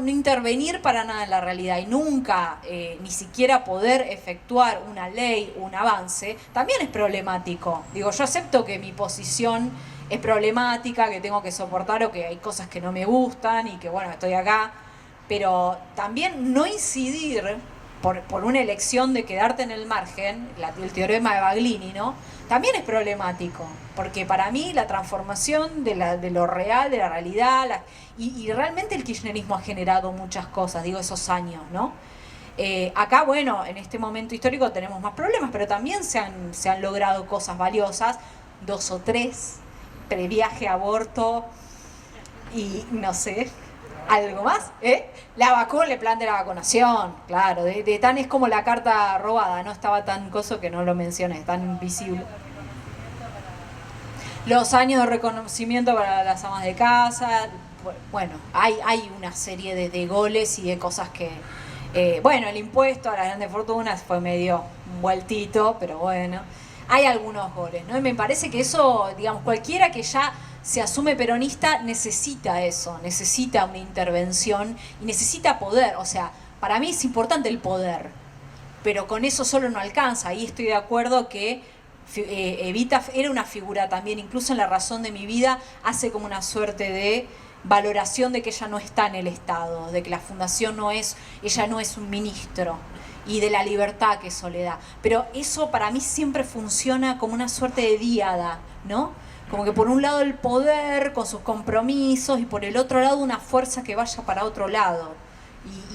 intervenir para nada en la realidad y nunca ni siquiera poder efectuar una ley, un avance, también es problemático. Digo, yo acepto que mi posición es problemática, que tengo que soportar o que hay cosas que no me gustan y que bueno, estoy acá, pero también no incidir por una elección de quedarte en el margen, el teorema de Baglini, ¿no? También es problemático, porque para mí la transformación de lo real, de la realidad, y realmente el kirchnerismo ha generado muchas cosas, digo, esos años, ¿no? Acá, bueno, en este momento histórico tenemos más problemas, pero también se han logrado cosas valiosas, 2 o 3, previaje, aborto y no sé, algo más, la vacuna, el plan de la vacunación, claro, de tan es como la carta robada, no estaba tan coso que no lo mencioné, tan invisible. Los años de reconocimiento para las amas de casa, bueno, hay una serie de goles y de cosas que, bueno, el impuesto a las grandes fortunas fue medio vueltito, pero bueno, hay algunos goles, ¿no? Y me parece que eso, digamos, cualquiera que ya se asume peronista necesita eso, necesita una intervención y necesita poder. O sea, para mí es importante el poder, pero con eso solo no alcanza. Ahí estoy de acuerdo que Evita era una figura también, incluso en La razón de mi vida, hace como una suerte de valoración de que ella no está en el Estado, de que la fundación ella no es un ministro, y de la libertad que eso le da. Pero eso para mí siempre funciona como una suerte de díada, ¿no? Como que por un lado el poder con sus compromisos y por el otro lado una fuerza que vaya para otro lado.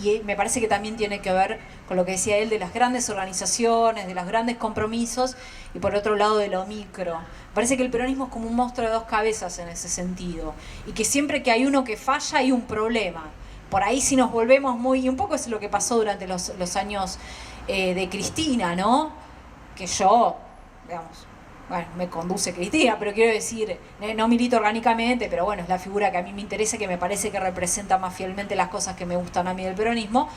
Y me parece que también tiene que ver con lo que decía él de las grandes organizaciones, de los grandes compromisos, y por otro lado de lo micro. Me parece que el peronismo es como un monstruo de dos cabezas en ese sentido, y que siempre que hay uno que falla hay un problema. Por ahí si nos volvemos muy... Y un poco es lo que pasó durante los años de Cristina, ¿no? Que yo, digamos... Bueno, me conduce Cristina, pero quiero decir, no milito orgánicamente, pero bueno, es la figura que a mí me interesa, que me parece que representa más fielmente las cosas que me gustan a mí del peronismo,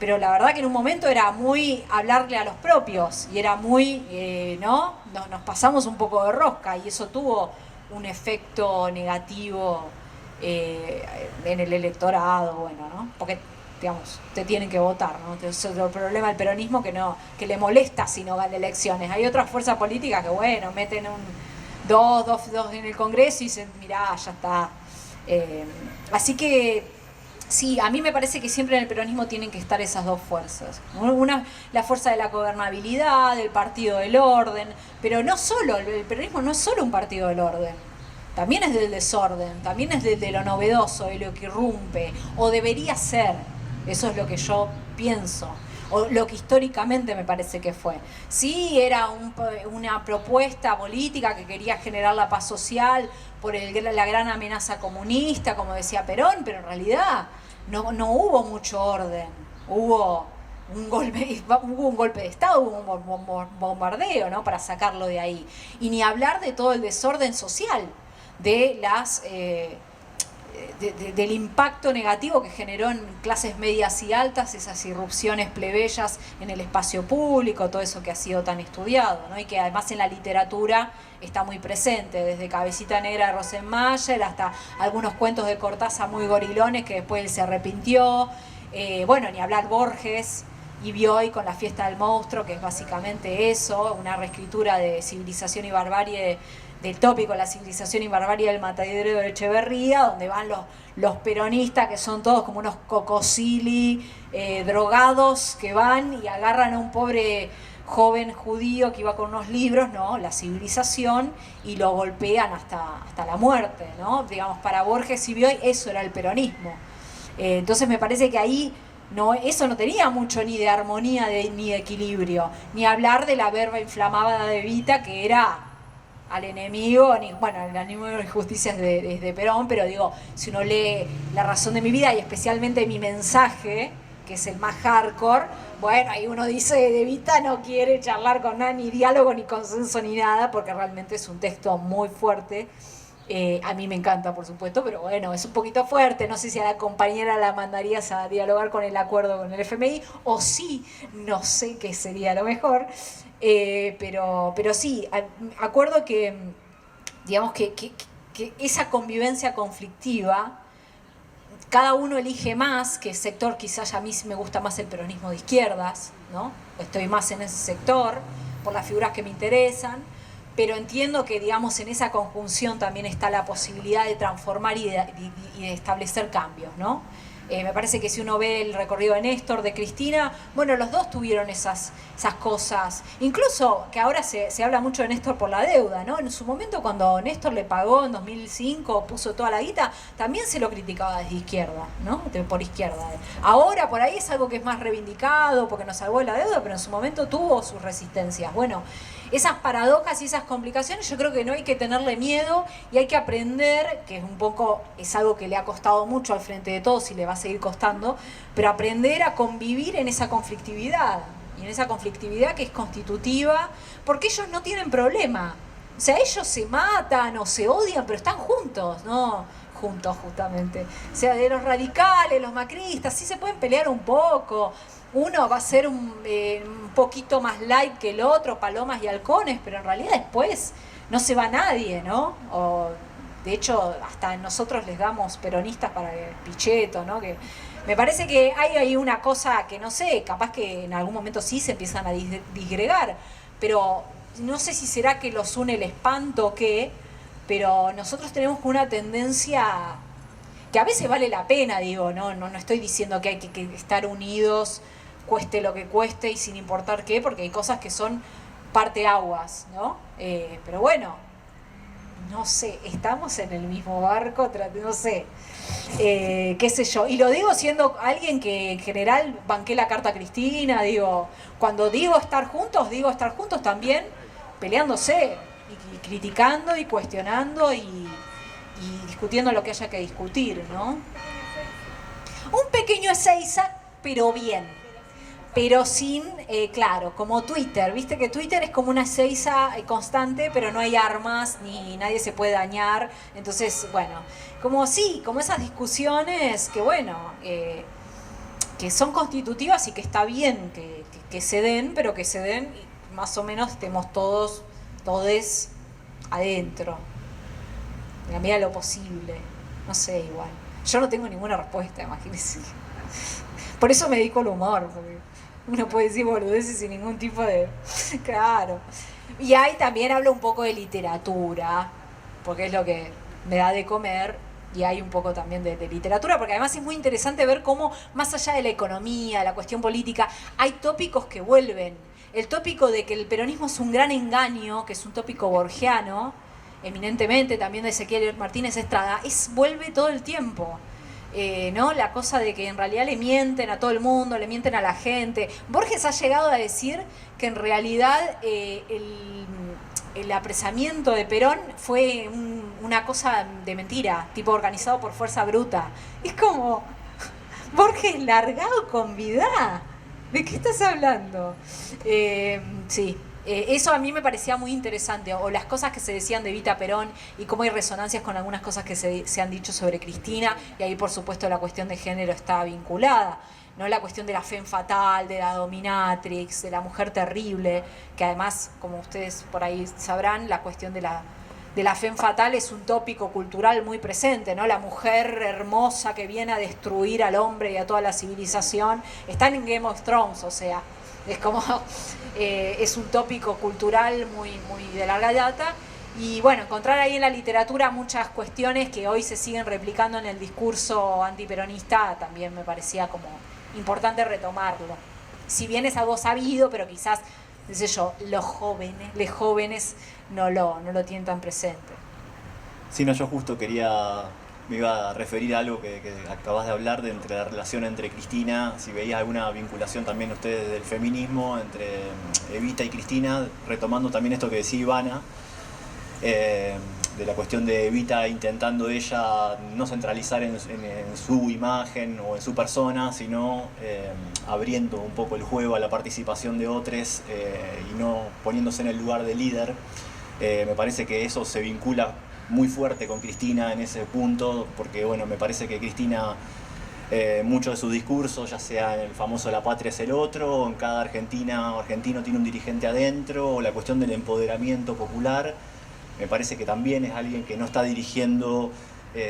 pero la verdad que en un momento era muy hablarle a los propios, y era muy, ¿no? Nos pasamos un poco de rosca, y eso tuvo un efecto negativo en el electorado, bueno, ¿no? Porque digamos, te tienen que votar, ¿no? Es el problema del peronismo que le molesta si no gana elecciones. Hay otras fuerzas políticas que, bueno, meten dos en el Congreso y dicen, mirá, ya está. Así que, sí, a mí me parece que siempre en el peronismo tienen que estar esas dos fuerzas. Una, la fuerza de la gobernabilidad, del partido del orden, pero no solo, el peronismo no es solo un partido del orden. También es del desorden, también es de lo novedoso, de lo que irrumpe, o debería ser. Eso es lo que yo pienso, o lo que históricamente me parece que fue. Sí, era una propuesta política que quería generar la paz social por la gran amenaza comunista, como decía Perón, pero en realidad no hubo mucho orden. Hubo un golpe de Estado, hubo un bombardeo, ¿no? Para sacarlo de ahí. Y ni hablar de todo el desorden social, de las... del impacto negativo que generó en clases medias y altas, esas irrupciones plebeyas en el espacio público, todo eso que ha sido tan estudiado, ¿no? Y que además en la literatura está muy presente, desde Cabecita Negra de Rosemayer hasta algunos cuentos de Cortázar muy gorilones que después él se arrepintió, bueno, ni hablar Borges y Bioy con La fiesta del monstruo, que es básicamente eso, una reescritura de Civilización y Barbarie del tópico La civilización y barbarie del matadero de Echeverría, donde van los peronistas, que son todos como unos cocosili, drogados, que van y agarran a un pobre joven judío que iba con unos libros, ¿no? La civilización, y lo golpean hasta la muerte, ¿no? Digamos, para Borges y Bioy eso era el peronismo. Entonces me parece que ahí eso no tenía mucho ni de armonía ni de equilibrio, ni hablar de la verba inflamada de Evita, que era al enemigo, bueno, el enemigo de justicia es de Perón, pero digo, si uno lee La razón de mi vida y especialmente Mi mensaje, que es el más hardcore, bueno, ahí uno dice, De Evita no quiere charlar con nada, ni diálogo, ni consenso, ni nada, porque realmente es un texto muy fuerte. A mí me encanta, por supuesto, pero bueno, es un poquito fuerte. No sé si a la compañera la mandarías a dialogar con el acuerdo con el FMI, o sí, no sé qué sería lo mejor. Pero sí, acuerdo que, digamos, que esa convivencia conflictiva, cada uno elige más qué sector. Quizás a mí me gusta más el peronismo de izquierdas, ¿no? Estoy más en ese sector por las figuras que me interesan, pero entiendo que, digamos, en esa conjunción también está la posibilidad de transformar y de establecer cambios, ¿no? Me parece que si uno ve el recorrido de Néstor, de Cristina, bueno, los dos tuvieron esas cosas. Incluso que ahora se habla mucho de Néstor por la deuda, ¿no? En su momento, cuando Néstor le pagó en 2005, puso toda la guita, también se lo criticaba desde izquierda, ¿no? Por izquierda. Ahora por ahí es algo que es más reivindicado porque nos salvó de la deuda, pero en su momento tuvo sus resistencias. Bueno, esas paradojas y esas complicaciones yo creo que no hay que tenerle miedo y hay que aprender, que es algo que le ha costado mucho al Frente de Todos y le va a seguir costando, pero aprender a convivir en esa conflictividad, y en esa conflictividad que es constitutiva, porque ellos no tienen problema. O sea, ellos se matan o se odian, pero están juntos, ¿no? Juntos justamente. O sea, de los radicales, los macristas, sí se pueden pelear un poco. Uno va a ser un poquito más light que el otro, palomas y halcones, pero en realidad después no se va nadie, ¿no? De hecho, hasta nosotros les damos peronistas para el Pichetto, ¿no? Que me parece que hay ahí una cosa que no sé, capaz que en algún momento sí se empiezan a disgregar, pero no sé si será que los une el espanto o qué, pero nosotros tenemos una tendencia que a veces vale la pena, digo, no estoy diciendo que hay que estar unidos, cueste lo que cueste y sin importar qué, porque hay cosas que son parteaguas, ¿no? Pero bueno, no sé, estamos en el mismo barco, no sé, qué sé yo. Y lo digo siendo alguien que en general banqué la carta a Cristina, digo, cuando digo estar juntos también peleándose y criticando y cuestionando y discutiendo lo que haya que discutir, ¿no? Un pequeño Ezeiza, pero bien. Pero sin, claro, como Twitter, viste que Twitter es como una Ezeiza constante, pero no hay armas, ni nadie se puede dañar. Entonces, bueno, como sí, como esas discusiones que, bueno, que son constitutivas y que está bien que se den, pero que se den y más o menos estemos todos adentro, en la medida de lo posible. No sé, igual. Yo no tengo ninguna respuesta, imagínense. Por eso me dedico al humor, porque uno puede decir boludeces sin ningún tipo de... Claro. Y ahí también hablo un poco de literatura, porque es lo que me da de comer, y hay un poco también de literatura, porque además es muy interesante ver cómo, más allá de la economía, la cuestión política, hay tópicos que vuelven. El tópico de que el peronismo es un gran engaño, que es un tópico borgiano, eminentemente también de Ezequiel Martínez Estrada, vuelve todo el tiempo. ¿No? La cosa de que en realidad le mienten a todo el mundo, le mienten a la gente. Borges ha llegado a decir que en realidad el apresamiento de Perón fue una cosa de mentira, tipo organizado por fuerza bruta. Es como, Borges largado con vida. ¿De qué estás hablando? Sí. Eso a mí me parecía muy interesante, o las cosas que se decían de Evita Perón y cómo hay resonancias con algunas cosas que se han dicho sobre Cristina, y ahí por supuesto la cuestión de género está vinculada, ¿no? La cuestión de la femme fatal, de la dominatrix, de la mujer terrible, que además, como ustedes por ahí sabrán, la cuestión de la femme fatal es un tópico cultural muy presente, ¿no? La mujer hermosa que viene a destruir al hombre y a toda la civilización, está en Game of Thrones, o sea, es como es un tópico cultural muy, muy de larga data. Y bueno, encontrar ahí en la literatura muchas cuestiones que hoy se siguen replicando en el discurso antiperonista también me parecía como importante retomarlo. Si bien es algo sabido, pero quizás, no sé yo, los jóvenes no lo tienen tan presente. Sí, no, yo justo me iba a referir a algo que acabas de hablar, entre la relación entre Cristina, si veías alguna vinculación también ustedes del feminismo entre Evita y Cristina, retomando también esto que decía Ivana, de la cuestión de Evita intentando ella no centralizar en su imagen o en su persona, sino abriendo un poco el juego a la participación de otros y no poniéndose en el lugar de líder. Me parece que eso se vincula muy fuerte con Cristina en ese punto, porque bueno, me parece que Cristina, muchos de sus discursos, ya sea en el famoso La patria es el otro, o en cada argentino tiene un dirigente adentro, o la cuestión del empoderamiento popular, me parece que también es alguien que no está dirigiendo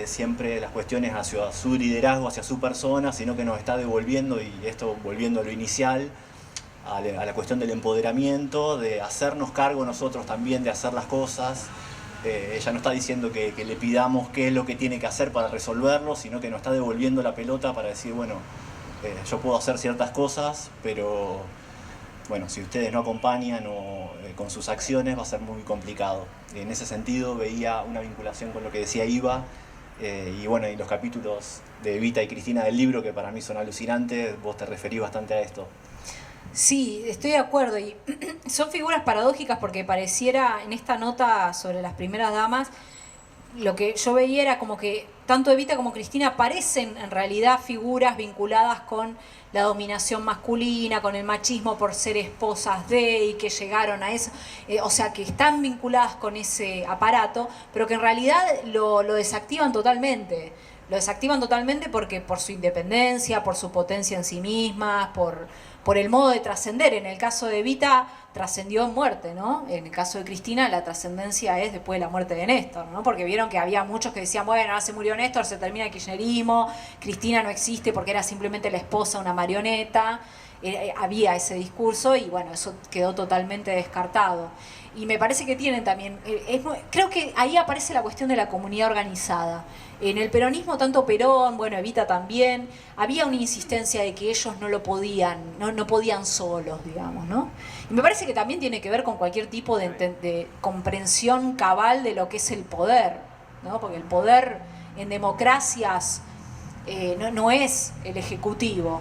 siempre las cuestiones hacia su liderazgo, hacia su persona, sino que nos está devolviendo, y esto volviendo a lo inicial, a la cuestión del empoderamiento, de hacernos cargo nosotros también de hacer las cosas. Ella no está diciendo que le pidamos qué es lo que tiene que hacer para resolverlo, sino que nos está devolviendo la pelota para decir, bueno, yo puedo hacer ciertas cosas, pero bueno, si ustedes no acompañan con sus acciones va a ser muy complicado. En ese sentido veía una vinculación con lo que decía Iva, y bueno, y los capítulos de Evita y Cristina del libro, que para mí son alucinantes, vos te referís bastante a esto. Sí, estoy de acuerdo, y son figuras paradójicas porque pareciera en esta nota sobre las primeras damas, lo que yo veía era como que tanto Evita como Cristina parecen en realidad figuras vinculadas con la dominación masculina, con el machismo por ser esposas de, y que llegaron a eso, o sea, que están vinculadas con ese aparato, pero que en realidad lo desactivan totalmente. Lo desactivan totalmente porque por su independencia, por su potencia en sí mismas, por el modo de trascender. En el caso de Evita trascendió en muerte, ¿no? En el caso de Cristina la trascendencia es después de la muerte de Néstor, ¿no? Porque vieron que había muchos que decían, bueno, ahora se murió Néstor, se termina el kirchnerismo, Cristina no existe porque era simplemente la esposa, una marioneta. Había ese discurso y bueno, eso quedó totalmente descartado. Y me parece que tienen también, creo que ahí aparece la cuestión de la comunidad organizada. En el peronismo, tanto Perón, bueno, Evita también, había una insistencia de que ellos no lo podían, no podían solos, digamos, ¿no? Y me parece que también tiene que ver con cualquier tipo de comprensión cabal de lo que es el poder, ¿no? Porque el poder en democracias no es el ejecutivo,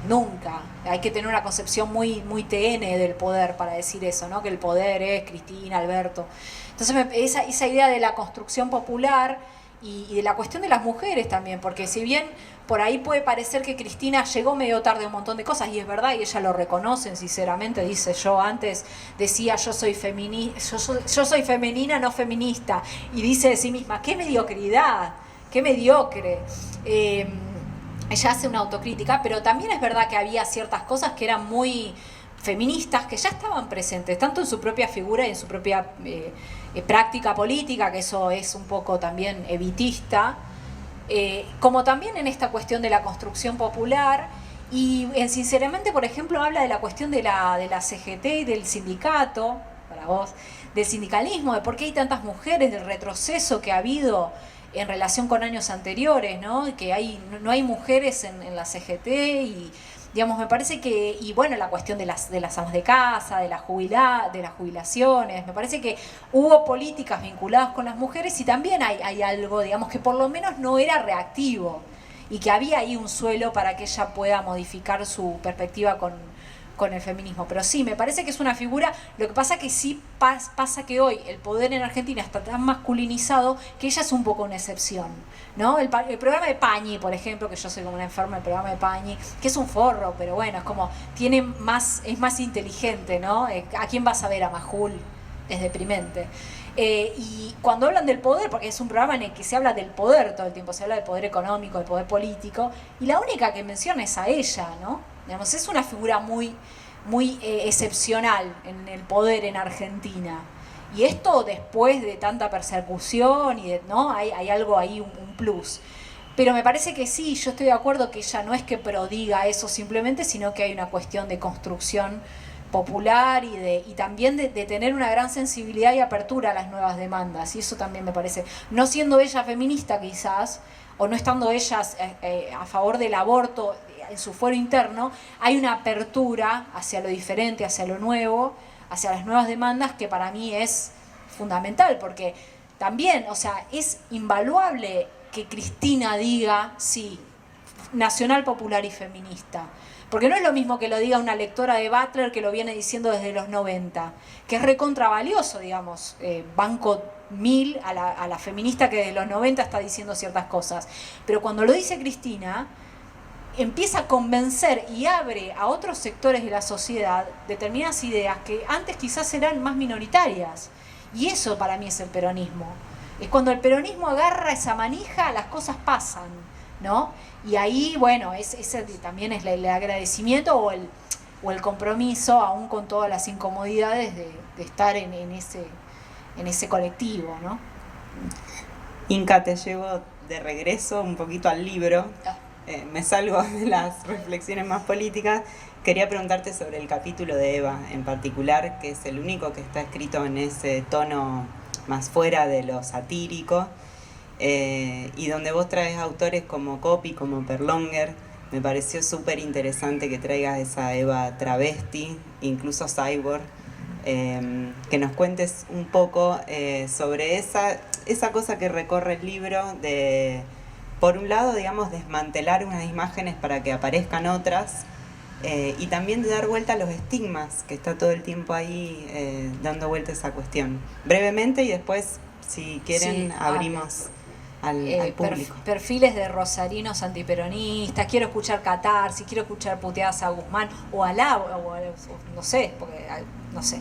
nunca. Hay que tener una concepción muy, muy TN del poder para decir eso, ¿no? Que el poder es Cristina, Alberto. Entonces esa idea de la construcción popular y de la cuestión de las mujeres también, porque si bien por ahí puede parecer que Cristina llegó medio tarde a un montón de cosas, y es verdad, y ella lo reconoce sinceramente, dice, yo antes decía yo soy femenina, no feminista, y dice de sí misma, qué mediocridad, qué mediocre. Ella hace una autocrítica, pero también es verdad que había ciertas cosas que eran muy feministas, que ya estaban presentes, tanto en su propia figura y en su propia práctica política, que eso es un poco también evitista, como también en esta cuestión de la construcción popular. Y sinceramente, por ejemplo, habla de la cuestión de la CGT y del sindicato, para vos, del sindicalismo, de por qué hay tantas mujeres, del retroceso que ha habido en relación con años anteriores, ¿no? Que no hay mujeres en la CGT y, digamos, me parece que, y bueno, la cuestión de las amas de casa, de las jubilaciones, me parece que hubo políticas vinculadas con las mujeres y también hay algo, digamos, que por lo menos no era reactivo y que había ahí un suelo para que ella pueda modificar su perspectiva con el feminismo. Pero sí, me parece que es una figura, lo que pasa que sí pasa que hoy el poder en Argentina está tan masculinizado que ella es un poco una excepción, ¿no? El programa de Pañi, por ejemplo, que yo soy como una enferma del programa de Pañi, que es un forro, pero bueno, es como, es más inteligente, ¿no? ¿A quién vas a ver? A Majul, es deprimente. Y cuando hablan del poder, porque es un programa en el que se habla del poder todo el tiempo, se habla del poder económico, del poder político, y la única que menciona es a ella, ¿no? Digamos, es una figura muy, muy excepcional en el poder en Argentina. Y esto después de tanta persecución y ¿no? Hay algo ahí, un plus. Pero me parece que sí, yo estoy de acuerdo que ella no es que prodiga eso simplemente, sino que hay una cuestión de construcción popular y también de tener una gran sensibilidad y apertura a las nuevas demandas. Y eso también me parece, no siendo ella feminista quizás, o no estando ella a favor del aborto en su fuero interno, hay una apertura hacia lo diferente, hacia lo nuevo, hacia las nuevas demandas, que para mí es fundamental, porque también, o sea, es invaluable que Cristina diga, sí, nacional, popular y feminista. Porque no es lo mismo que lo diga una lectora de Butler que lo viene diciendo desde los 90, que es recontravalioso, digamos, banco 1000 a la feminista que desde los 90 está diciendo ciertas cosas. Pero cuando lo dice Cristina, empieza a convencer y abre a otros sectores de la sociedad determinadas ideas que antes quizás eran más minoritarias. Y eso para mí es el peronismo. Es cuando el peronismo agarra esa manija, las cosas pasan, ¿no? Y ahí, bueno, ese también es el agradecimiento o el compromiso, aún con todas las incomodidades de estar en ese colectivo, ¿no? Inca, te llevo de regreso un poquito al libro. Me salgo de las reflexiones más políticas. Quería preguntarte sobre el capítulo de Eva en particular, que es el único que está escrito en ese tono más fuera de lo satírico, y donde vos traes autores como Coppi, como Perlonger. Me pareció súper interesante que traigas esa Eva travesti, incluso cyborg, que nos cuentes un poco sobre esa cosa que recorre el libro de, por un lado, digamos, desmantelar unas imágenes para que aparezcan otras, y también de dar vuelta a los estigmas, que está todo el tiempo ahí dando vuelta a esa cuestión. Brevemente, y después, si quieren, sí, abrimos al público. Perfiles de rosarinos antiperonistas, quiero escuchar catarsis, quiero escuchar puteadas a Guzmán, o a no sé, porque no sé.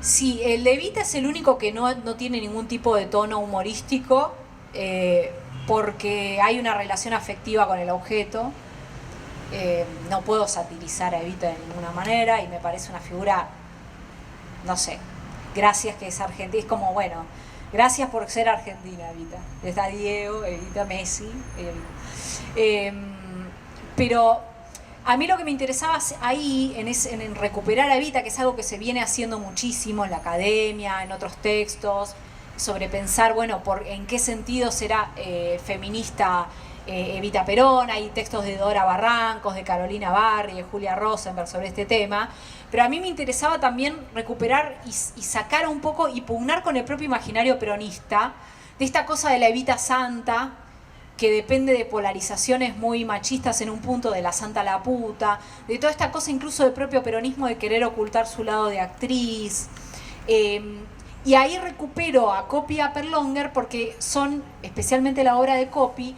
Sí, el Evita es el único que no tiene ningún tipo de tono humorístico, porque hay una relación afectiva con el objeto. No puedo satirizar a Evita de ninguna manera y me parece una figura, no sé, gracias que es argentina, es como, bueno, gracias por ser argentina, Evita. Está Diego, Evita, Messi, pero A mí lo que me interesaba ahí, en recuperar a Evita, que es algo que se viene haciendo muchísimo en la academia, en otros textos, sobre pensar, bueno, en qué sentido será feminista Evita Perón. Hay textos de Dora Barrancos, de Carolina Barri, de Julia Rosenberg sobre este tema. Pero a mí me interesaba también recuperar y sacar un poco y pugnar con el propio imaginario peronista, de esta cosa de la Evita santa, que depende de polarizaciones muy machistas en un punto, de la santa a la puta, de toda esta cosa incluso del propio peronismo de querer ocultar su lado de actriz. Y ahí recupero a Coppi y a Perlonger porque son, especialmente la obra de Coppi,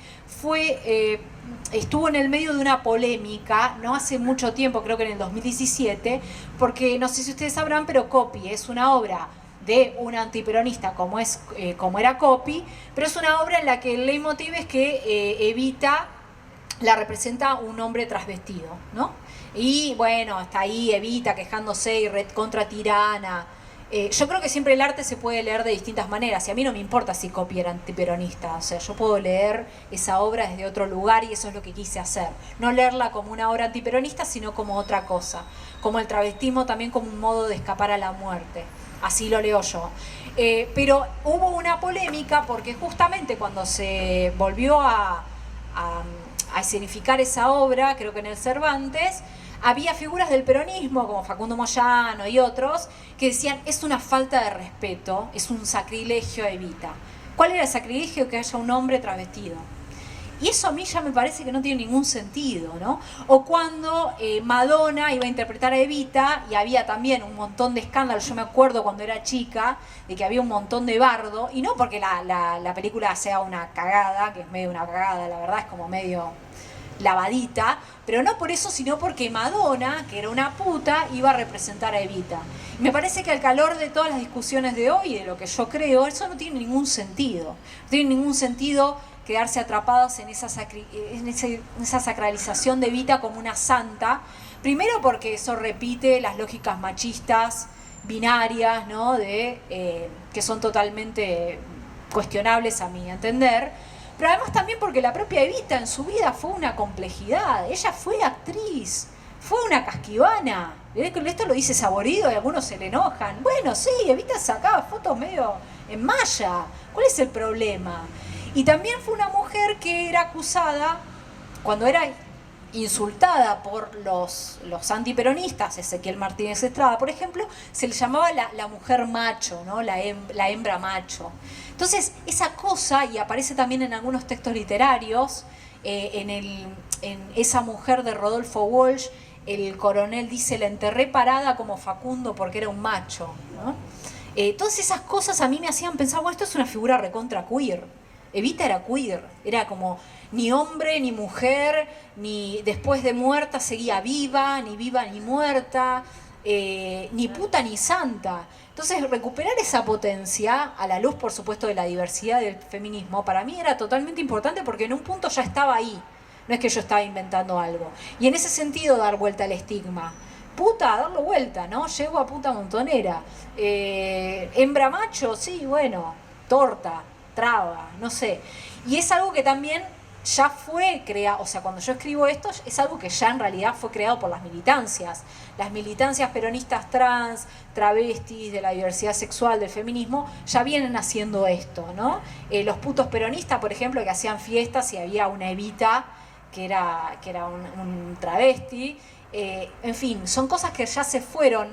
estuvo en el medio de una polémica, no hace mucho tiempo, creo que en el 2017, porque no sé si ustedes sabrán, pero Coppi es una obra de un antiperonista como era Coppi, pero es una obra en la que el leitmotiv es que Evita la representa un hombre trasvestido, ¿no? Y bueno, está ahí Evita quejándose y contra tirana. Yo creo que siempre el arte se puede leer de distintas maneras y a mí no me importa si Coppi era antiperonista, o sea, yo puedo leer esa obra desde otro lugar y eso es lo que quise hacer, no leerla como una obra antiperonista sino como otra cosa, como el travestismo también como un modo de escapar a la muerte. Así lo leo yo. Pero hubo una polémica porque justamente cuando se volvió a escenificar esa obra, creo que en el Cervantes, había figuras del peronismo, como Facundo Moyano y otros, que decían, es una falta de respeto, es un sacrilegio a Evita. ¿Cuál era el sacrilegio? Que haya un hombre travestido. Y eso a mí ya me parece que no tiene ningún sentido, ¿no? O cuando Madonna iba a interpretar a Evita y había también un montón de escándalos. Yo me acuerdo cuando era chica de que había un montón de bardo, y no porque la película sea una cagada, que es medio una cagada, la verdad es como medio lavadita, pero no por eso, sino porque Madonna, que era una puta, iba a representar a Evita. Y me parece que al calor de todas las discusiones de hoy, de lo que yo creo, eso no tiene ningún sentido. No tiene ningún sentido quedarse atrapados en esa sacralización de Evita como una santa. Primero porque eso repite las lógicas machistas, binarias, ¿no? Que son totalmente cuestionables a mi entender. Pero además también porque la propia Evita en su vida fue una complejidad. Ella fue actriz, fue una casquivana. Esto lo dice Saborido y algunos se le enojan. Bueno, sí, Evita sacaba fotos medio en malla. ¿Cuál es el problema? Y también fue una mujer que era acusada, cuando era insultada por los antiperonistas, Ezequiel Martínez Estrada, por ejemplo, se le llamaba la mujer macho, ¿no? La hembra macho. Entonces, esa cosa, y aparece también en algunos textos literarios, en esa mujer de Rodolfo Walsh, el coronel dice, la enterré parada como Facundo porque era un macho, ¿no? Todas esas cosas a mí me hacían pensar, bueno, esto es una figura recontra queer. Evita era queer, era como ni hombre ni mujer, ni después de muerta seguía viva ni muerta, ni puta ni santa. Entonces recuperar esa potencia, a la luz por supuesto de la diversidad del feminismo, para mí era totalmente importante porque en un punto ya estaba ahí, no es que yo estaba inventando algo. Y en ese sentido dar vuelta al estigma. Puta, darlo vuelta, ¿no? Llego a puta montonera. Hembra macho, sí, bueno, torta, traba, no sé. Y es algo que también ya fue creado, o sea, cuando yo escribo esto, es algo que ya en realidad fue creado por las militancias. Las militancias peronistas trans, travestis, de la diversidad sexual, del feminismo, ya vienen haciendo esto, ¿no? Los putos peronistas, por ejemplo, que hacían fiestas y había una Evita que era un travesti. En fin, son cosas que ya se fueron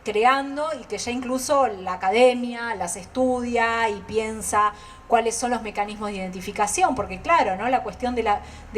creando y que ya incluso la academia las estudia y piensa cuáles son los mecanismos de identificación, porque claro, ¿no? La cuestión de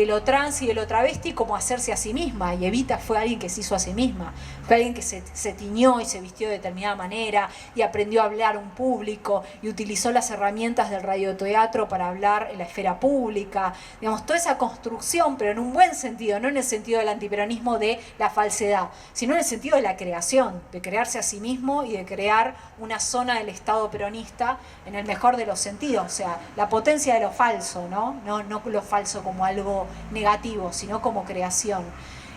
lo trans y de lo travesti, como hacerse a sí misma, y Evita fue alguien que se hizo a sí misma, fue alguien que se tiñó y se vistió de determinada manera y aprendió a hablar a un público y utilizó las herramientas del radioteatro para hablar en la esfera pública, digamos, toda esa construcción, pero en un buen sentido, no en el sentido del antiperonismo de la falsedad, sino en el sentido de la creación, de crearse a sí mismo y de crear una zona del Estado peronista en el mejor de los sentidos. O sea, la potencia de lo falso, ¿no? No lo falso como algo negativo, sino como creación.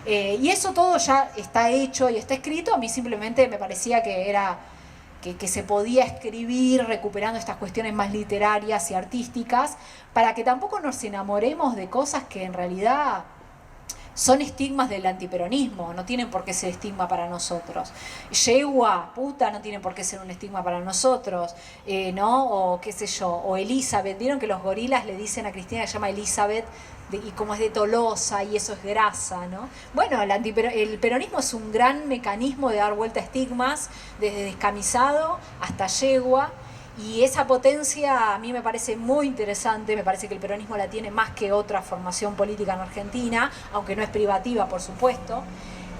Y eso todo ya está hecho y está escrito. A mí simplemente me parecía que se podía escribir recuperando estas cuestiones más literarias y artísticas para que tampoco nos enamoremos de cosas que en realidad son estigmas del antiperonismo, no tienen por qué ser estigma para nosotros. Yegua, puta, no tienen por qué ser un estigma para nosotros, ¿no? O qué sé yo, o Elizabeth, vieron que los gorilas le dicen a Cristina que se llama Elizabeth, y como es de Tolosa y eso es grasa, ¿no? Bueno, el peronismo es un gran mecanismo de dar vuelta a estigmas, desde descamisado hasta yegua, y esa potencia a mí me parece muy interesante, me parece que el peronismo la tiene más que otra formación política en Argentina, aunque no es privativa, por supuesto.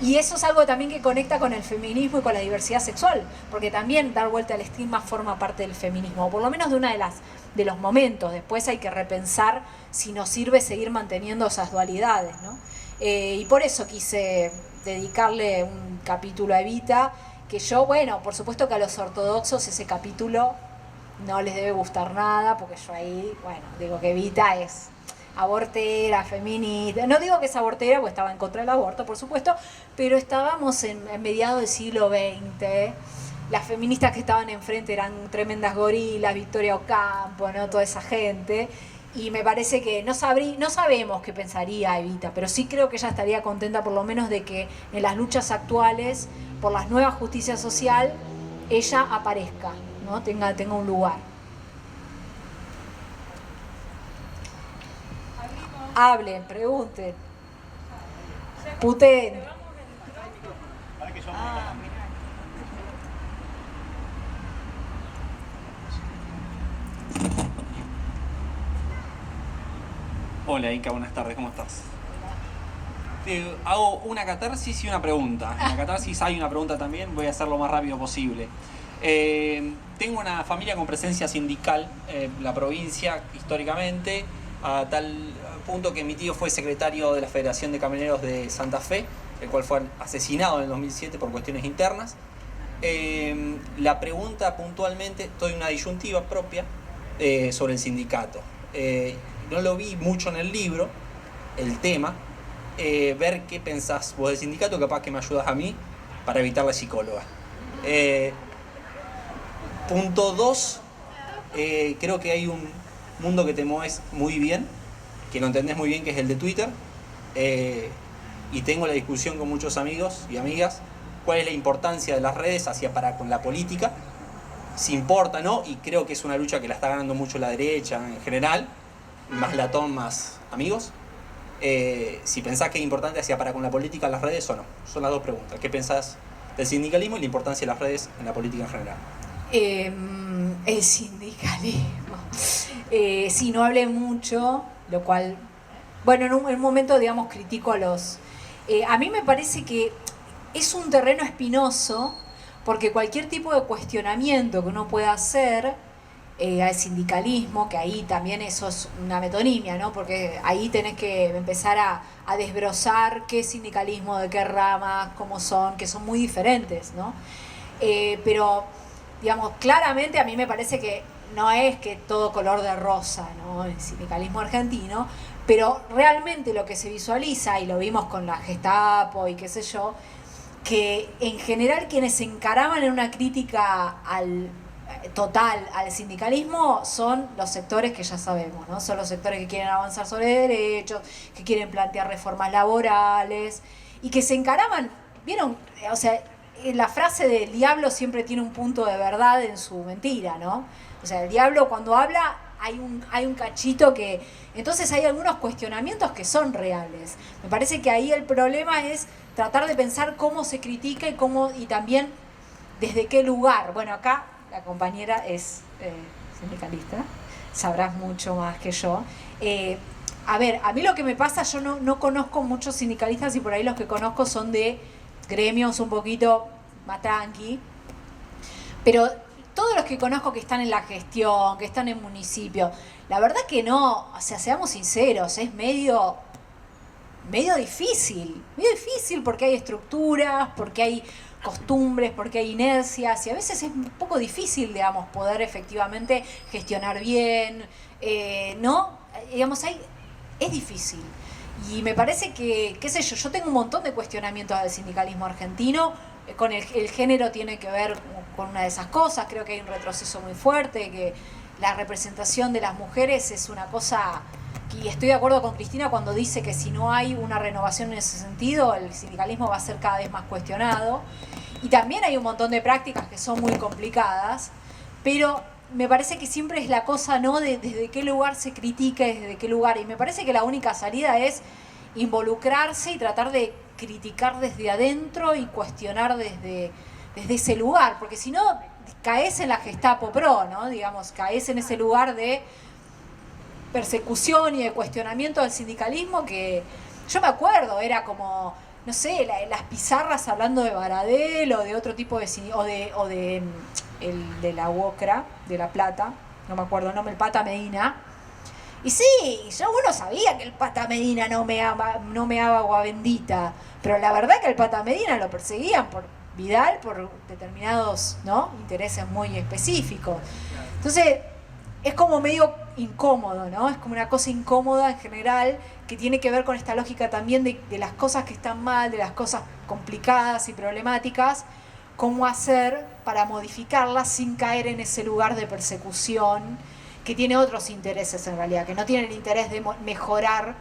Y eso es algo también que conecta con el feminismo y con la diversidad sexual, porque también dar vuelta al estigma forma parte del feminismo, o por lo menos de los momentos. Después hay que repensar si nos sirve seguir manteniendo esas dualidades, ¿no? Y por eso quise dedicarle un capítulo a Evita, que yo, bueno, por supuesto que a los ortodoxos ese capítulo no les debe gustar nada, porque yo ahí, bueno, digo que Evita es abortera, feminista. No digo que es abortera, porque estaba en contra del aborto, por supuesto, pero estábamos en mediados del siglo XX. Las feministas que estaban enfrente eran tremendas gorilas, Victoria Ocampo, ¿no? Toda esa gente. Y me parece que no sabemos qué pensaría Evita, pero sí creo que ella estaría contenta por lo menos de que en las luchas actuales por la nueva justicia social ella aparezca, ¿no? tenga un lugar. Hablen, pregunten, puteen. Hola Inca, buenas tardes, ¿cómo estás? Hago una catarsis y una pregunta. En la catarsis hay una pregunta también, voy a hacer lo más rápido posible. Tengo una familia con presencia sindical en la provincia históricamente, a tal punto que mi tío fue secretario de la Federación de Camioneros de Santa Fe, el cual fue asesinado en el 2007 por cuestiones internas. La pregunta puntualmente, doy una disyuntiva propia sobre el sindicato. No lo vi mucho en el libro, el tema, ver qué pensás vos del sindicato, capaz que me ayudas a mí para evitar la psicóloga. Punto 2, creo que hay un mundo que te mueves muy bien, que lo entendés muy bien, que es el de Twitter, y tengo la discusión con muchos amigos y amigas, cuál es la importancia de las redes para con la política, si importa, ¿no? Y creo que es una lucha que la está ganando mucho la derecha en general, más latón, más amigos. Si pensás que es importante para con la política las redes o no. Son las dos preguntas. ¿Qué pensás del sindicalismo y la importancia de las redes en la política en general? El sindicalismo. Sí, no hablé mucho, lo cual, bueno, en un momento, digamos, critico a los... a mí me parece que es un terreno espinoso, porque cualquier tipo de cuestionamiento que uno pueda hacer al sindicalismo, que ahí también eso es una metonimia, ¿no? Porque ahí tenés que empezar a desbrozar qué sindicalismo, de qué ramas, cómo son, que son muy diferentes, ¿no? Pero, digamos, claramente a mí me parece que no es que todo color de rosa, ¿no? El sindicalismo argentino, pero realmente lo que se visualiza, y lo vimos con la Gestapo y qué sé yo, que en general quienes se encaraban en una crítica total al sindicalismo son los sectores que ya sabemos, ¿no? Son los sectores que quieren avanzar sobre derechos, que quieren plantear reformas laborales y que se encaraban, ¿vieron? O sea, la frase del diablo siempre tiene un punto de verdad en su mentira, ¿no? O sea, el diablo cuando habla hay un cachito que... Entonces hay algunos cuestionamientos que son reales. Me parece que ahí el problema es tratar de pensar cómo se critica y también desde qué lugar. Bueno, acá la compañera es sindicalista, sabrás mucho más que yo. A ver, a mí lo que me pasa, yo no conozco muchos sindicalistas y por ahí los que conozco son de gremios un poquito más tranqui, pero todos los que conozco que están en la gestión, que están en municipio, la verdad que no, o sea, seamos sinceros, es medio difícil porque hay estructuras, porque hay costumbres, porque hay inercias y a veces es un poco difícil, digamos, poder efectivamente gestionar bien, ¿no? Digamos, es difícil. Y me parece que, qué sé yo tengo un montón de cuestionamientos del sindicalismo argentino, con el género tiene que ver con una de esas cosas, creo que hay un retroceso muy fuerte, que la representación de las mujeres es una cosa y estoy de acuerdo con Cristina cuando dice que si no hay una renovación en ese sentido, el sindicalismo va a ser cada vez más cuestionado. Y también hay un montón de prácticas que son muy complicadas, pero me parece que siempre es la cosa, ¿no?, de desde qué lugar se critica, desde qué lugar. Y me parece que la única salida es involucrarse y tratar de criticar desde adentro y cuestionar desde ese lugar, porque si no caes en la Gestapo Pro, ¿no? Digamos, caes en ese lugar de persecución y de cuestionamiento del sindicalismo que yo me acuerdo, era como, no sé, las pizarras hablando de Baradel o de otro tipo de o de el de la UOCRA, de La Plata, no me acuerdo el nombre, el Pata Medina. Y sí, uno sabía que el Pata Medina no meaba agua bendita, pero la verdad que el Pata Medina lo perseguían por Vidal, por determinados, ¿no?, intereses muy específicos. Entonces, es como medio incómodo, ¿no? Es como una cosa incómoda en general que tiene que ver con esta lógica también de las cosas que están mal, de las cosas complicadas y problemáticas, cómo hacer para modificarlas sin caer en ese lugar de persecución que tiene otros intereses en realidad, que no tiene el interés de mejorar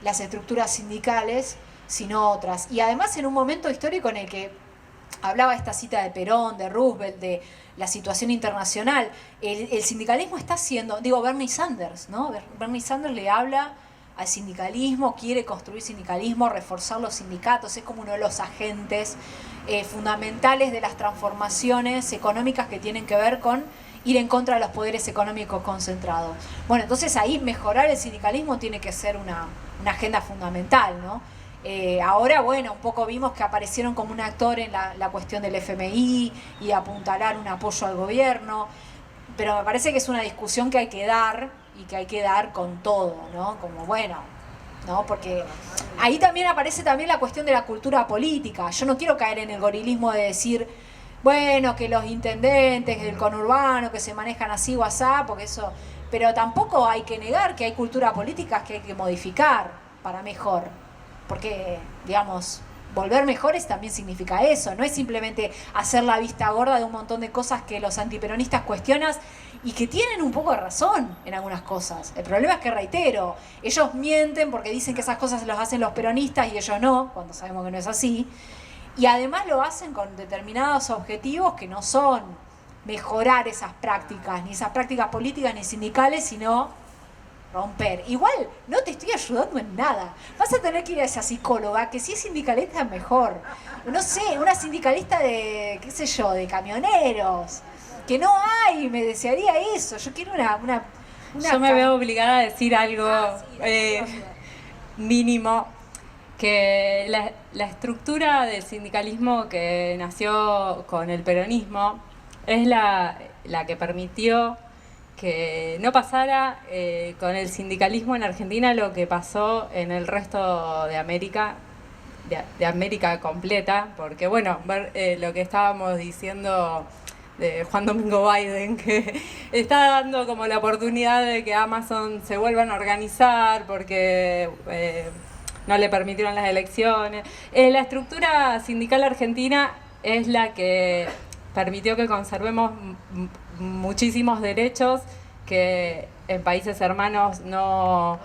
las estructuras sindicales, sino otras. Y además en un momento histórico en el que hablaba esta cita de Perón, de Roosevelt, de la situación internacional, el sindicalismo está haciendo, Bernie Sanders, ¿no? Bernie Sanders le habla al sindicalismo, quiere construir sindicalismo, reforzar los sindicatos, es como uno de los agentes fundamentales de las transformaciones económicas que tienen que ver con ir en contra de los poderes económicos concentrados. Bueno, entonces ahí mejorar el sindicalismo tiene que ser una agenda fundamental, ¿no? Ahora, bueno, un poco vimos que aparecieron como un actor en la cuestión del FMI y apuntalar un apoyo al gobierno, pero me parece que es una discusión que hay que dar y que hay que dar con todo, ¿no? Como bueno, ¿no? Porque ahí también aparece también la cuestión de la cultura política. Yo no quiero caer en el gorilismo de decir, bueno, que los intendentes del conurbano que se manejan así o asá, porque eso, pero tampoco hay que negar que hay cultura política que hay que modificar para mejor. Porque, digamos, volver mejores también significa eso, no es simplemente hacer la vista gorda de un montón de cosas que los antiperonistas cuestionan y que tienen un poco de razón en algunas cosas. El problema es que, reitero, ellos mienten porque dicen que esas cosas los hacen los peronistas y ellos no, cuando sabemos que no es así. Y además lo hacen con determinados objetivos que no son mejorar esas prácticas, ni esas prácticas políticas ni sindicales, sino romper. Igual no te estoy ayudando en nada. Vas a tener que ir a esa psicóloga, que si es sindicalista es mejor. No sé, una sindicalista de, qué sé yo, de camioneros. Que no hay, me desearía eso. Yo quiero una Yo me veo obligada a decir algo mínimo, que la estructura del sindicalismo que nació con el peronismo es la que permitió que no pasara con el sindicalismo en Argentina lo que pasó en el resto de América, de América completa, porque bueno, ver lo que estábamos diciendo de Juan Domingo Biden, que está dando como la oportunidad de que Amazon se vuelvan a organizar porque no le permitieron las elecciones. La estructura sindical argentina es la que permitió que conservemos muchísimos derechos que en países hermanos no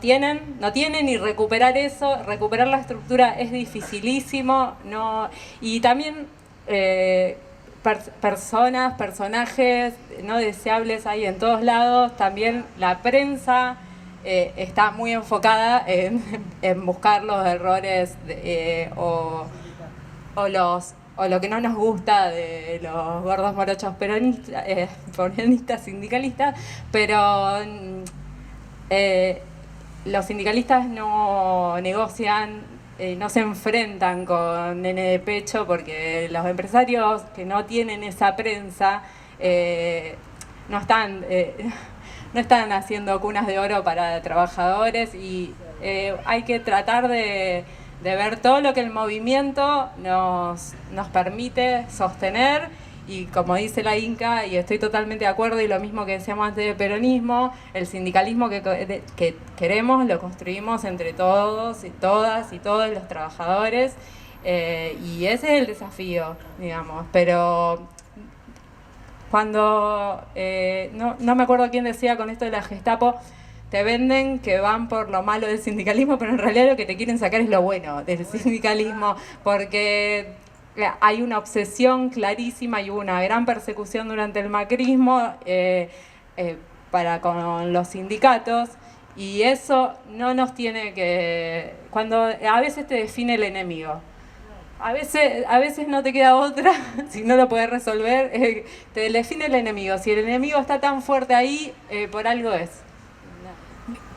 tienen, y recuperar la estructura es dificilísimo, y también personajes no deseables hay en todos lados. También la prensa está muy enfocada en buscar los errores o lo que no nos gusta de los gordos morochos peronistas sindicalistas, pero los sindicalistas no negocian, no se enfrentan con nene de pecho, porque los empresarios que no tienen esa prensa no están haciendo cunas de oro para trabajadores, y hay que tratar de ver todo lo que el movimiento nos permite sostener. Y como dice la Inca, y estoy totalmente de acuerdo, y lo mismo que decíamos antes del peronismo, el sindicalismo que queremos lo construimos entre todos y todas y todos los trabajadores, y ese es el desafío, digamos. Pero cuando, no me acuerdo quién decía con esto de la Gestapo, te venden que van por lo malo del sindicalismo, pero en realidad lo que te quieren sacar es lo bueno del sindicalismo, porque hay una obsesión clarísima y hubo una gran persecución durante el macrismo para con los sindicatos, y eso no nos tiene que... Cuando a veces te define el enemigo. A veces no te queda otra, si no lo puedes resolver, te define el enemigo. Si el enemigo está tan fuerte ahí, por algo es.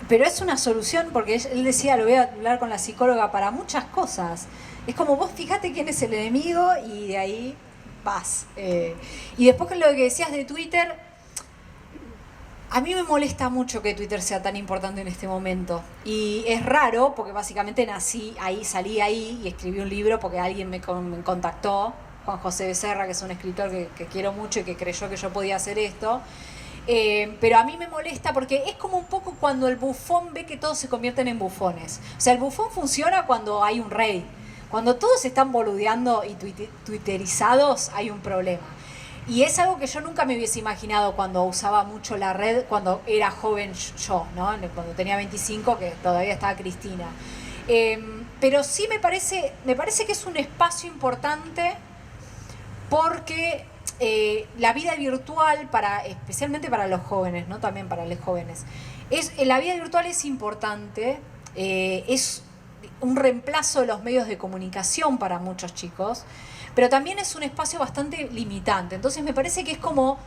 Pero es una solución, porque él decía, lo voy a hablar con la psicóloga, para muchas cosas. Es como vos fíjate quién es el enemigo y de ahí vas. Y después con lo que decías de Twitter, a mí me molesta mucho que Twitter sea tan importante en este momento. Y es raro, porque básicamente nací ahí, salí ahí y escribí un libro porque alguien me contactó, Juan José Becerra, que es un escritor que quiero mucho y que creyó que yo podía hacer esto. Pero a mí me molesta porque es como un poco cuando el bufón ve que todos se convierten en bufones. O sea, el bufón funciona cuando hay un rey. Cuando todos están boludeando y twitterizados, hay un problema. Y es algo que yo nunca me hubiese imaginado cuando usaba mucho la red, cuando era joven yo, ¿no? Cuando tenía 25, que todavía estaba Cristina. Pero sí me parece que es un espacio importante porque la vida virtual, especialmente para los jóvenes, ¿no? También para los jóvenes, la vida virtual es importante, es un reemplazo de los medios de comunicación para muchos chicos, pero también es un espacio bastante limitante. Entonces me parece que es como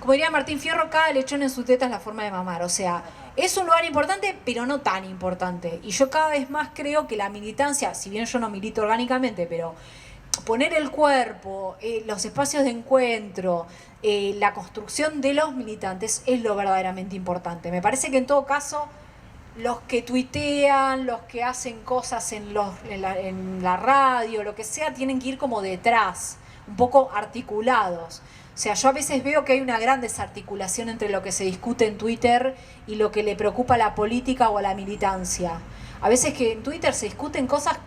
diría Martín Fierro, cada lechón en su teta es la forma de mamar. O sea, es un lugar importante, pero no tan importante. Y yo cada vez más creo que la militancia, si bien yo no milito orgánicamente, pero poner el cuerpo, los espacios de encuentro, la construcción de los militantes es lo verdaderamente importante. Me parece que en todo caso los que tuitean, los que hacen cosas en la radio, lo que sea, tienen que ir como detrás, un poco articulados. O sea, yo a veces veo que hay una gran desarticulación entre lo que se discute en Twitter y lo que le preocupa a la política o a la militancia. A veces que en Twitter se discuten cosas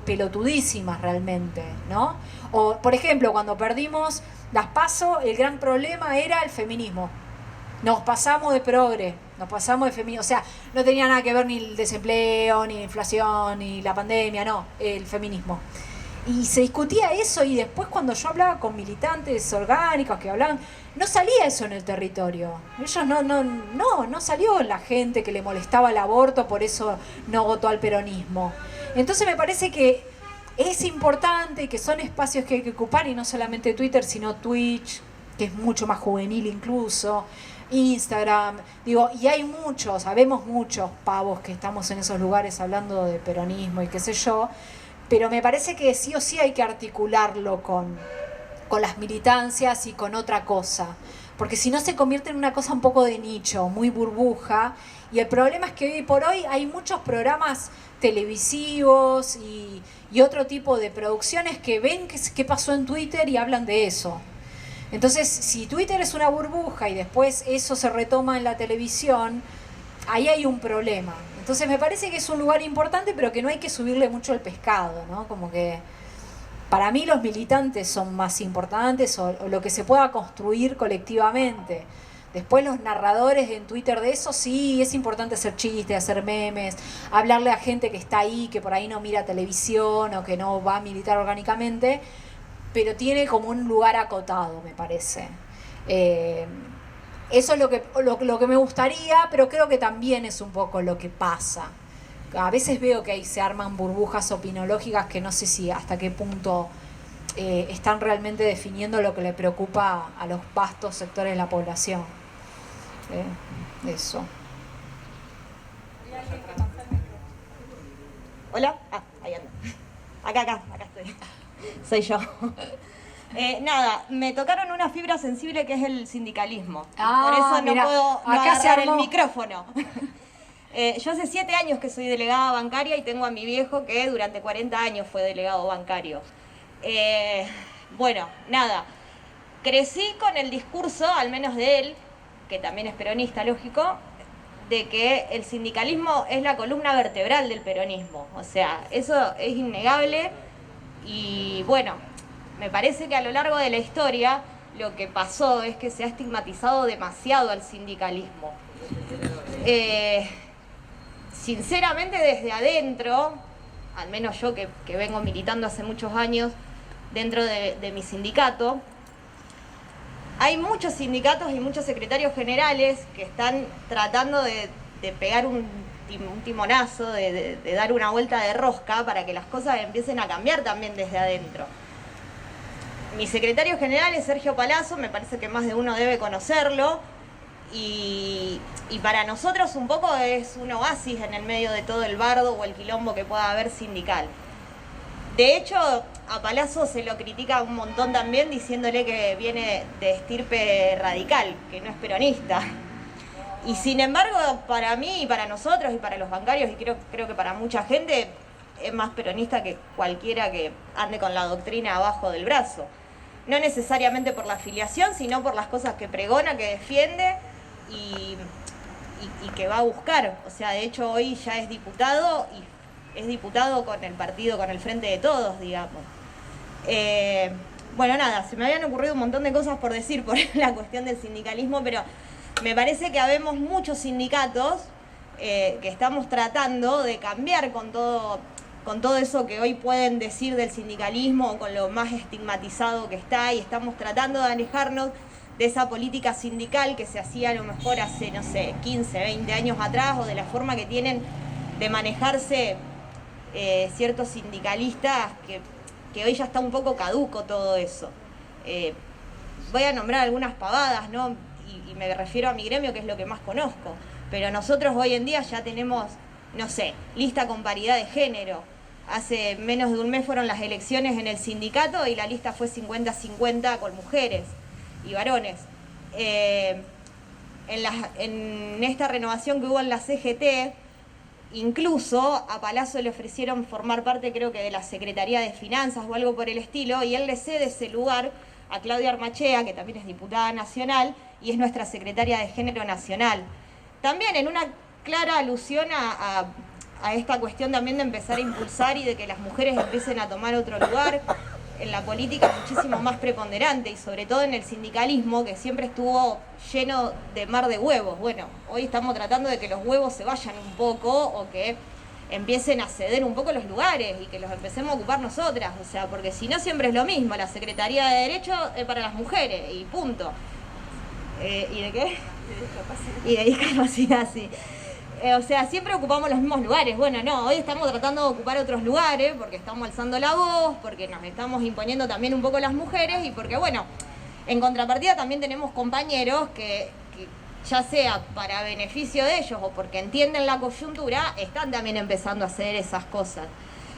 pelotudísimas realmente, ¿no? O, por ejemplo, cuando perdimos las PASO, el gran problema era el feminismo. Nos pasamos de progre, nos pasamos de feminismo. O sea, no tenía nada que ver ni el desempleo, ni la inflación, ni la pandemia, no, el feminismo. Y se discutía eso, y después cuando yo hablaba con militantes orgánicos que hablaban, no salía eso en el territorio. Ellos no salió la gente que le molestaba el aborto, por eso no votó al peronismo. Entonces me parece que es importante y que son espacios que hay que ocupar, y no solamente Twitter, sino Twitch, que es mucho más juvenil incluso, Instagram, digo, y hay muchos, sabemos muchos pavos que estamos en esos lugares hablando de peronismo y qué sé yo, pero me parece que sí o sí hay que articularlo con las militancias y con otra cosa, porque si no se convierte en una cosa un poco de nicho, muy burbuja, y el problema es que hoy por hoy hay muchos programas televisivos y otro tipo de producciones que ven qué pasó en Twitter y hablan de eso. Entonces, si Twitter es una burbuja y después eso se retoma en la televisión, ahí hay un problema. Entonces me parece que es un lugar importante, pero que no hay que subirle mucho el pescado, ¿no? Como que para mí los militantes son más importantes, o lo que se pueda construir colectivamente. Después los narradores en Twitter de eso, sí, es importante hacer chistes, hacer memes, hablarle a gente que está ahí, que por ahí no mira televisión o que no va a militar orgánicamente, pero tiene como un lugar acotado, me parece. Eso es lo que me gustaría, pero creo que también es un poco lo que pasa. A veces veo que ahí se arman burbujas opinológicas que no sé si hasta qué punto están realmente definiendo lo que le preocupa a los vastos sectores de la población. Eso. Hola, ahí ando. Acá estoy. Soy yo. Nada, me tocaron una fibra sensible que es el sindicalismo. Por eso no puedo agarrar el micrófono. Yo hace 7 años que soy delegada bancaria y tengo a mi viejo que durante 40 años fue delegado bancario. Bueno, nada, crecí con el discurso, al menos de él, que también es peronista, lógico, de que el sindicalismo es la columna vertebral del peronismo. O sea, eso es innegable y bueno, me parece que a lo largo de la historia lo que pasó es que se ha estigmatizado demasiado al sindicalismo. Sinceramente, desde adentro, al menos yo que vengo militando hace muchos años dentro de mi sindicato, hay muchos sindicatos y muchos secretarios generales que están tratando de pegar un timonazo, de dar una vuelta de rosca para que las cosas empiecen a cambiar también desde adentro. Mi secretario general es Sergio Palazzo, me parece que más de uno debe conocerlo, y para nosotros un poco es un oasis en el medio de todo el bardo o el quilombo que pueda haber sindical. De hecho, a Palazzo se lo critica un montón también diciéndole que viene de estirpe radical, que no es peronista. Y sin embargo, para mí y para nosotros y para los bancarios, y creo que para mucha gente, es más peronista que cualquiera que ande con la doctrina abajo del brazo. No necesariamente por la afiliación, sino por las cosas que pregona, que defiende y que va a buscar. O sea, de hecho hoy ya es diputado y es diputado con el partido, con el Frente de Todos, digamos. Bueno, nada, se me habían ocurrido un montón de cosas por decir por la cuestión del sindicalismo, pero me parece que habemos muchos sindicatos que estamos tratando de cambiar con todo eso que hoy pueden decir del sindicalismo, con lo más estigmatizado que está, y estamos tratando de alejarnos de esa política sindical que se hacía a lo mejor hace, no sé, 15, 20 años atrás, o de la forma que tienen de manejarse ciertos sindicalistas que hoy ya está un poco caduco todo eso. Voy a nombrar algunas pavadas, ¿no? Y me refiero a mi gremio, que es lo que más conozco, pero nosotros hoy en día ya tenemos, no sé, lista con paridad de género. Hace menos de un mes fueron las elecciones en el sindicato y la lista fue 50-50 con mujeres y varones. En esta renovación que hubo en la CGT, incluso a Palazzo le ofrecieron formar parte, creo que de la Secretaría de Finanzas o algo por el estilo, y él le cede ese lugar a Claudia Armachea, que también es diputada nacional y es nuestra secretaria de Género nacional. También en una clara alusión a esta cuestión también de empezar a impulsar y de que las mujeres empiecen a tomar otro lugar en la política muchísimo más preponderante, y sobre todo en el sindicalismo, que siempre estuvo lleno de mar de huevos. Bueno, hoy estamos tratando de que los huevos se vayan un poco, o que empiecen a ceder un poco los lugares y que los empecemos a ocupar nosotras. O sea, porque si no siempre es lo mismo, la Secretaría de Derecho es para las mujeres y punto. ¿Y de qué? De discapacidad. Y de discapacidad, sí. O sea, siempre ocupamos los mismos lugares. Bueno, no, hoy estamos tratando de ocupar otros lugares porque estamos alzando la voz, porque nos estamos imponiendo también un poco las mujeres, y porque, bueno, en contrapartida también tenemos compañeros que ya sea para beneficio de ellos o porque entienden la coyuntura, están también empezando a hacer esas cosas.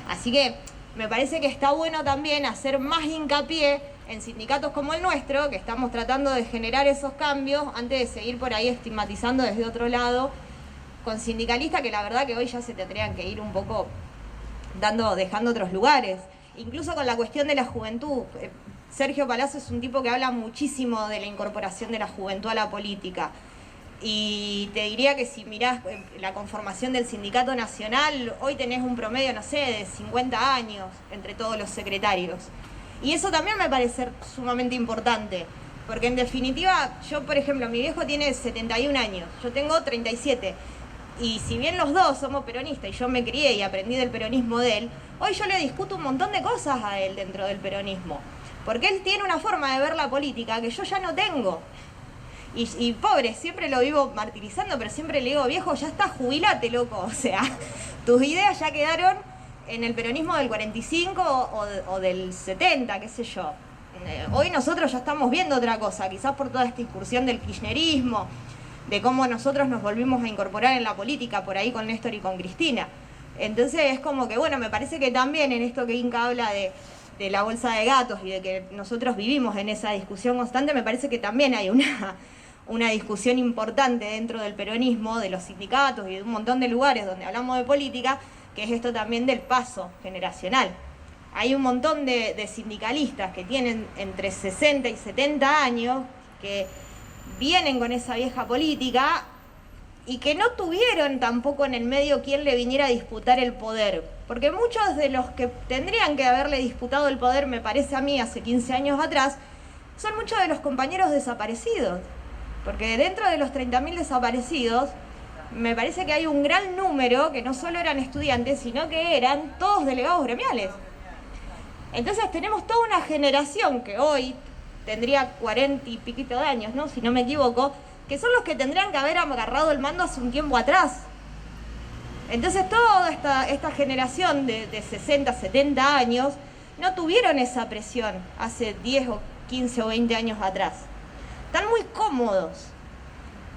Así que me parece que está bueno también hacer más hincapié en sindicatos como el nuestro, que estamos tratando de generar esos cambios antes de seguir por ahí estigmatizando desde otro lado con sindicalistas que la verdad que hoy ya se tendrían que ir un poco dejando otros lugares. Incluso con la cuestión de la juventud. Sergio Palazzo es un tipo que habla muchísimo de la incorporación de la juventud a la política. Y te diría que si mirás la conformación del sindicato nacional, hoy tenés un promedio, no sé, de 50 años entre todos los secretarios. Y eso también me parece sumamente importante. Porque en definitiva, yo por ejemplo, mi viejo tiene 71 años, yo tengo 37. Y si bien los dos somos peronistas y yo me crié y aprendí del peronismo de él, hoy yo le discuto un montón de cosas a él dentro del peronismo. Porque él tiene una forma de ver la política que yo ya no tengo. Y pobre, siempre lo vivo martirizando, pero siempre le digo, viejo, ya está, jubilate, loco. O sea, tus ideas ya quedaron en el peronismo del 45 o del 70, qué sé yo. Hoy nosotros ya estamos viendo otra cosa, quizás por toda esta incursión del kirchnerismo, de cómo nosotros nos volvimos a incorporar en la política por ahí con Néstor y con Cristina. Entonces es como que, bueno, me parece que también en esto que Inca habla de la bolsa de gatos y de que nosotros vivimos en esa discusión constante, me parece que también hay una discusión importante dentro del peronismo, de los sindicatos y de un montón de lugares donde hablamos de política, que es esto también del paso generacional. Hay un montón de sindicalistas que tienen entre 60 y 70 años que vienen con esa vieja política y que no tuvieron tampoco en el medio quien le viniera a disputar el poder. Porque muchos de los que tendrían que haberle disputado el poder, me parece a mí, hace 15 años atrás, son muchos de los compañeros desaparecidos. Porque dentro de los 30.000 desaparecidos, me parece que hay un gran número que no solo eran estudiantes, sino que eran todos delegados gremiales. Entonces tenemos toda una generación que hoy tendría 40 y piquito de años, ¿no? Si no me equivoco, que son los que tendrían que haber agarrado el mando hace un tiempo atrás. Entonces toda esta generación de 60, 70 años no tuvieron esa presión hace 10 o 15 o 20 años atrás. Están muy cómodos.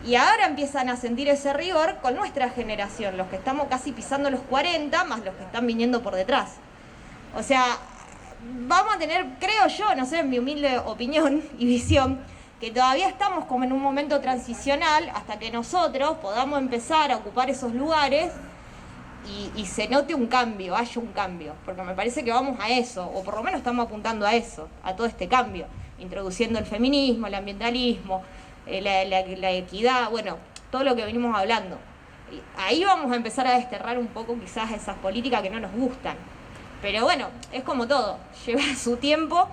Y ahora empiezan a sentir ese rigor con nuestra generación, los que estamos casi pisando los 40, más los que están viniendo por detrás. O sea, vamos a tener, creo yo, no sé, en mi humilde opinión y visión, que todavía estamos como en un momento transicional hasta que nosotros podamos empezar a ocupar esos lugares y se note un cambio, haya un cambio. Porque me parece que vamos a eso, o por lo menos estamos apuntando a eso, a todo este cambio, introduciendo el feminismo, el ambientalismo, la equidad, bueno, todo lo que venimos hablando. Ahí vamos a empezar a desterrar un poco quizás esas políticas que no nos gustan. Pero bueno, es como todo, lleva su tiempo,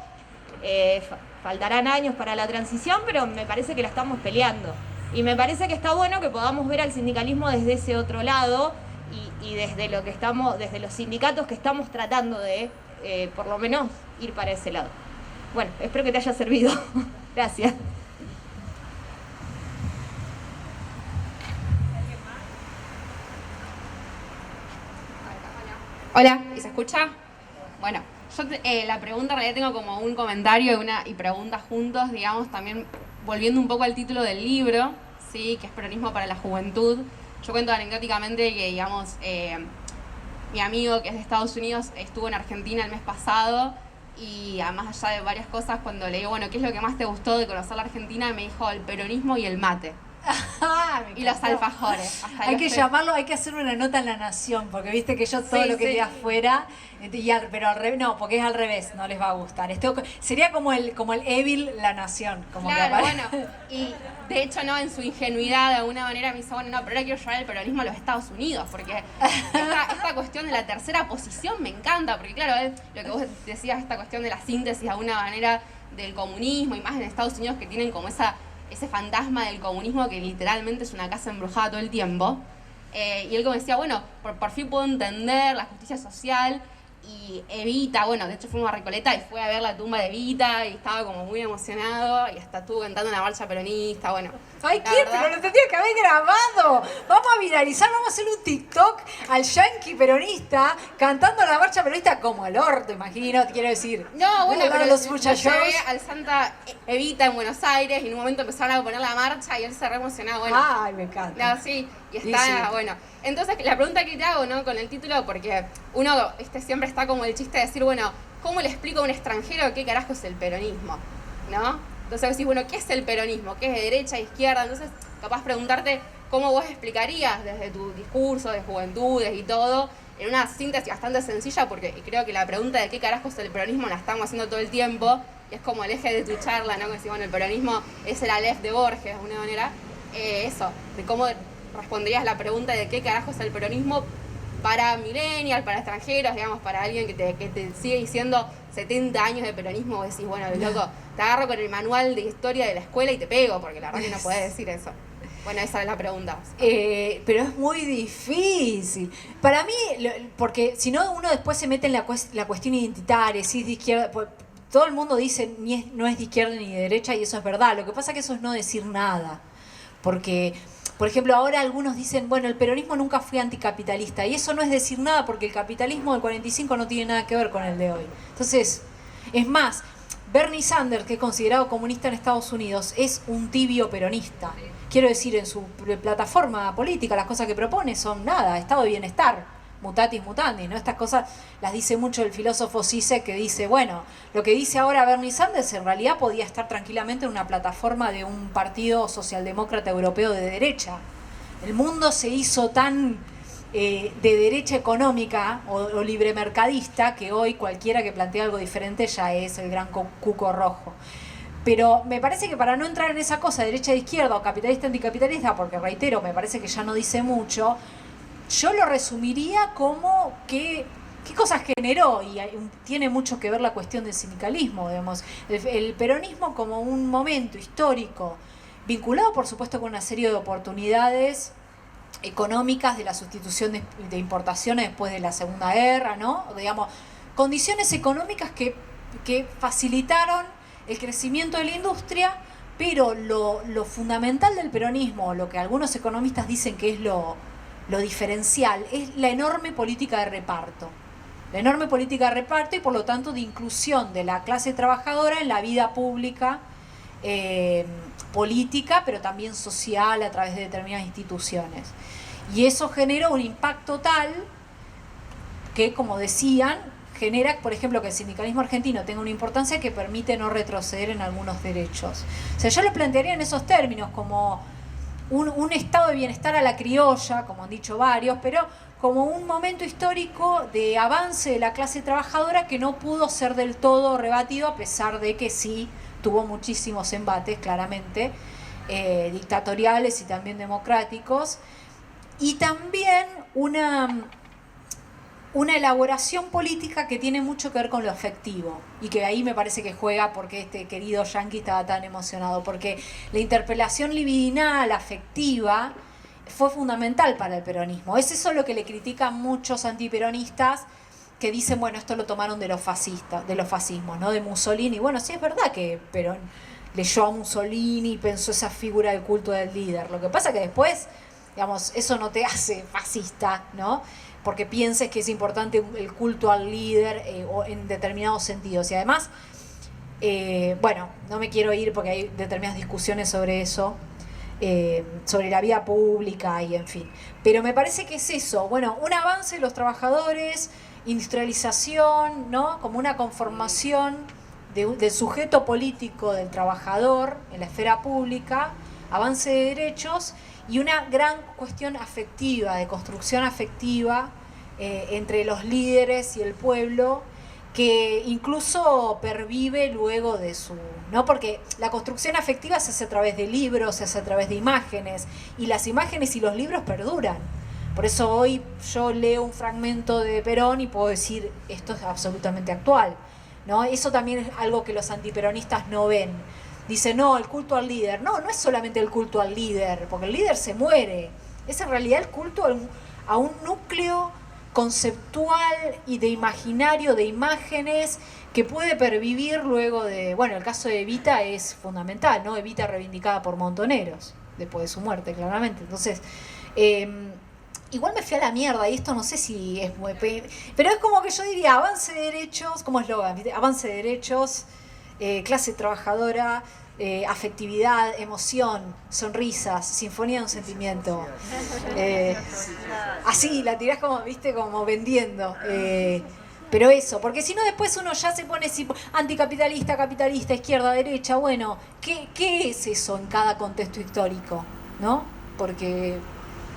faltarán años para la transición, pero me parece que la estamos peleando. Y me parece que está bueno que podamos ver al sindicalismo desde ese otro lado y desde lo que estamos, desde los sindicatos que estamos tratando de, por lo menos, ir para ese lado. Bueno, espero que te haya servido. Gracias. Hola, ¿y se escucha? Bueno, yo la pregunta en realidad tengo como un comentario y preguntas juntos, digamos, también volviendo un poco al título del libro, ¿sí? Que es Peronismo para la Juventud. Yo cuento anecdóticamente que, digamos, mi amigo que es de Estados Unidos estuvo en Argentina el mes pasado y además allá de varias cosas, cuando le digo, bueno, ¿qué es lo que más te gustó de conocer la Argentina? Me dijo el peronismo y el mate. Y los alfajores. Hay que llamarlo, hay que hacer una nota en La Nación, porque viste que yo todo lo que esté afuera, pero al revés, no, porque es al revés, no les va a gustar. Sería como el Evil La Nación. Como claro, bueno, y de hecho no, en su ingenuidad de alguna manera me dice, bueno, no, pero ahora quiero llevar el peronismo a los Estados Unidos, porque esta cuestión de la tercera posición me encanta, porque claro, lo que vos decías, esta cuestión de la síntesis de alguna manera del comunismo, y más en Estados Unidos que tienen como ese fantasma del comunismo que literalmente es una casa embrujada todo el tiempo. Y él como decía, bueno, por fin puedo entender la justicia social y Evita, bueno, de hecho fuimos a Recoleta y fue a ver la tumba de Evita y estaba como muy emocionado y hasta estuvo cantando una marcha peronista, bueno. ¡Ay, qué! Pero lo tendría que haber grabado. Vamos a viralizar, vamos a hacer un TikTok al yankee peronista cantando la marcha peronista como el orto, imagino, te quiero decir. No, bueno, pero los muchachos. Yo llevé al Santa Evita en Buenos Aires y en un momento empezaron a poner la marcha y él se re emocionado, bueno. Ay, me encanta. No, sí, y está, bueno. Entonces, la pregunta que te hago, ¿no? Con el título, porque uno siempre está como el chiste de decir, bueno, ¿cómo le explico a un extranjero qué carajo es el peronismo? ¿No? Entonces decís, bueno, ¿qué es el peronismo? ¿Qué es de derecha, izquierda? Entonces, capaz preguntarte cómo vos explicarías desde tu discurso de juventudes y todo, en una síntesis bastante sencilla, porque creo que la pregunta de qué carajo es el peronismo la estamos haciendo todo el tiempo, y es como el eje de tu charla, ¿no? Que decís, bueno, el peronismo es el Aleph de Borges, de alguna manera. Eso, de cómo responderías la pregunta de qué carajo es el peronismo para millennials, para extranjeros, digamos, para alguien que te sigue diciendo 70 años de peronismo, vos decís, bueno, loco, te agarro con el manual de historia de la escuela y te pego, porque la verdad que no podés decir eso. Bueno, esa es la pregunta. Pero es muy difícil. Para mí, porque si no uno después se mete en la cuestión identitaria, si es de izquierda, todo el mundo dice no es de izquierda ni de derecha y eso es verdad. Lo que pasa es que eso es no decir nada. Porque, por ejemplo, ahora algunos dicen, bueno, el peronismo nunca fue anticapitalista. Y eso no es decir nada porque el capitalismo del 45 no tiene nada que ver con el de hoy. Entonces, es más, Bernie Sanders, que es considerado comunista en Estados Unidos, es un tibio peronista. Quiero decir, en su plataforma política las cosas que propone son nada, estado de bienestar, mutatis mutandis, ¿no? Estas cosas las dice mucho el filósofo Zizek, que dice, bueno, lo que dice ahora Bernie Sanders en realidad podía estar tranquilamente en una plataforma de un partido socialdemócrata europeo de derecha. El mundo se hizo tan de derecha económica o libremercadista que hoy cualquiera que plantee algo diferente ya es el gran cuco rojo. Pero me parece que para no entrar en esa cosa, derecha e izquierda o capitalista anticapitalista, porque reitero, me parece que ya no dice mucho, yo lo resumiría como que ¿Qué cosas generó? Y tiene mucho que ver la cuestión del sindicalismo, digamos. El peronismo como un momento histórico, vinculado por supuesto con una serie de oportunidades económicas de la sustitución de importaciones después de la Segunda Guerra, ¿no? Digamos, condiciones económicas que facilitaron el crecimiento de la industria, pero lo fundamental del peronismo, lo que algunos economistas dicen que es lo diferencial, es la enorme política de reparto. La enorme política de reparto y por lo tanto de inclusión de la clase trabajadora en la vida pública, política, pero también social a través de determinadas instituciones. Y eso generó un impacto tal que, como decían, genera, por ejemplo, que el sindicalismo argentino tenga una importancia que permite no retroceder en algunos derechos. O sea, yo lo plantearía en esos términos, como un estado de bienestar a la criolla, como han dicho varios, pero como un momento histórico de avance de la clase trabajadora que no pudo ser del todo rebatido, a pesar de que sí tuvo muchísimos embates, claramente, dictatoriales y también democráticos, y también una elaboración política que tiene mucho que ver con lo afectivo, y que ahí me parece que juega porque este querido yanqui estaba tan emocionado, porque la interpelación libidinal, afectiva, fue fundamental para el peronismo. Es eso lo que le critican muchos antiperonistas, que dicen, bueno, esto lo tomaron de los fascistas, de los fascismos, ¿no? De Mussolini. Bueno, sí es verdad que Perón leyó a Mussolini y pensó esa figura del culto del líder. Lo que pasa que después, digamos, eso no te hace fascista, ¿no? Porque pienses que es importante el culto al líder o en determinados sentidos. Y además, bueno, no me quiero ir porque hay determinadas discusiones sobre eso, sobre la vida pública y en fin. Pero me parece que es eso, bueno, un avance de los trabajadores, industrialización, ¿no? Como una conformación del sujeto político del trabajador en la esfera pública, avance de derechos y una gran cuestión afectiva, de construcción afectiva entre los líderes y el pueblo, que incluso pervive luego de su... ¿no? Porque la construcción afectiva se hace a través de libros, se hace a través de imágenes, y las imágenes y los libros perduran. Por eso hoy yo leo un fragmento de Perón y puedo decir, esto es absolutamente actual, ¿no? Eso también es algo que los antiperonistas no ven. Dicen, no, el culto al líder. No, no es solamente el culto al líder, porque el líder se muere. Es en realidad el culto a un núcleo conceptual y de imaginario, de imágenes, que puede pervivir luego de... Bueno, el caso de Evita es fundamental, ¿no? Evita reivindicada por Montoneros, después de su muerte, claramente. Entonces, igual me fui a la mierda, y esto no sé si es muy... Pero es como que yo diría, avance de derechos, como eslogan, ¿viste? Avance de derechos, clase trabajadora, afectividad, emoción, sonrisas, sinfonía de un sentimiento. Así, la tirás como, viste, como vendiendo. Pero eso, porque si no después uno ya se pone anticapitalista, capitalista, izquierda, derecha. Bueno, ¿qué es eso en cada contexto histórico? ¿No? Porque,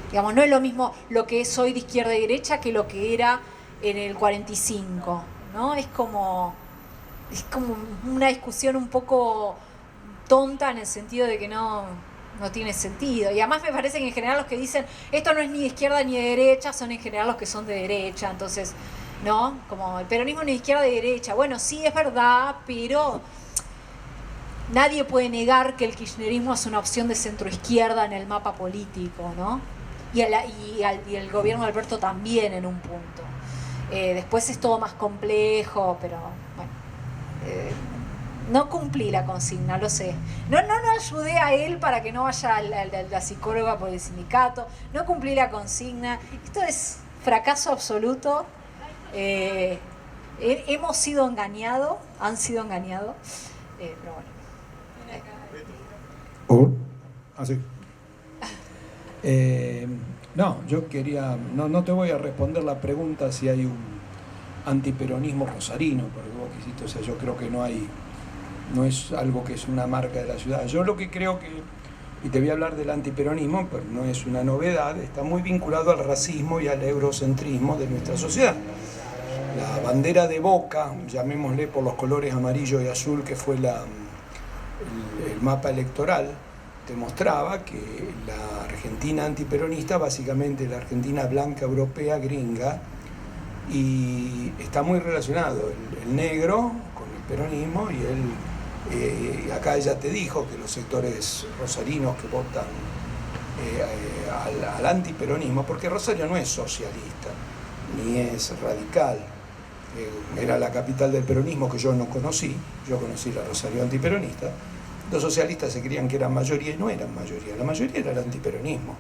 digamos, no es lo mismo lo que es hoy de izquierda y derecha que lo que era en el 45, ¿no? Es como una discusión un poco tonta en el sentido de que no tiene sentido. Y además me parece que en general los que dicen esto no es ni de izquierda ni de derecha son en general los que son de derecha. Entonces, ¿no? Como el peronismo ni de izquierda ni de derecha. Bueno, sí es verdad, pero nadie puede negar que el kirchnerismo es una opción de centroizquierda en el mapa político, ¿no? Y el gobierno de Alberto también en un punto. Después es todo más complejo, pero bueno. No cumplí la consigna, lo sé. No ayudé a él para que no vaya la psicóloga por el sindicato. No cumplí la consigna. Esto es fracaso absoluto. Hemos sido engañados, han sido engañados. Pero bueno. Así. No, yo quería... No te voy a responder la pregunta si hay un antiperonismo rosarino, porque vos quisiste, o sea, yo creo que no es algo que es una marca de la ciudad. Yo lo que creo que, y te voy a hablar del antiperonismo, pero no es una novedad, está muy vinculado al racismo y al eurocentrismo de nuestra sociedad. La bandera de Boca, llamémosle por los colores amarillo y azul, que fue el mapa electoral, demostraba que la Argentina antiperonista, básicamente la Argentina blanca, europea, gringa, Y está muy relacionado el negro con el peronismo y acá ella te dijo que los sectores rosarinos que votan al antiperonismo, porque Rosario no es socialista, ni es radical, era la capital del peronismo que yo no conocí, yo conocí la Rosario antiperonista. Los socialistas se creían que eran mayoría y no eran mayoría, la mayoría era el antiperonismo.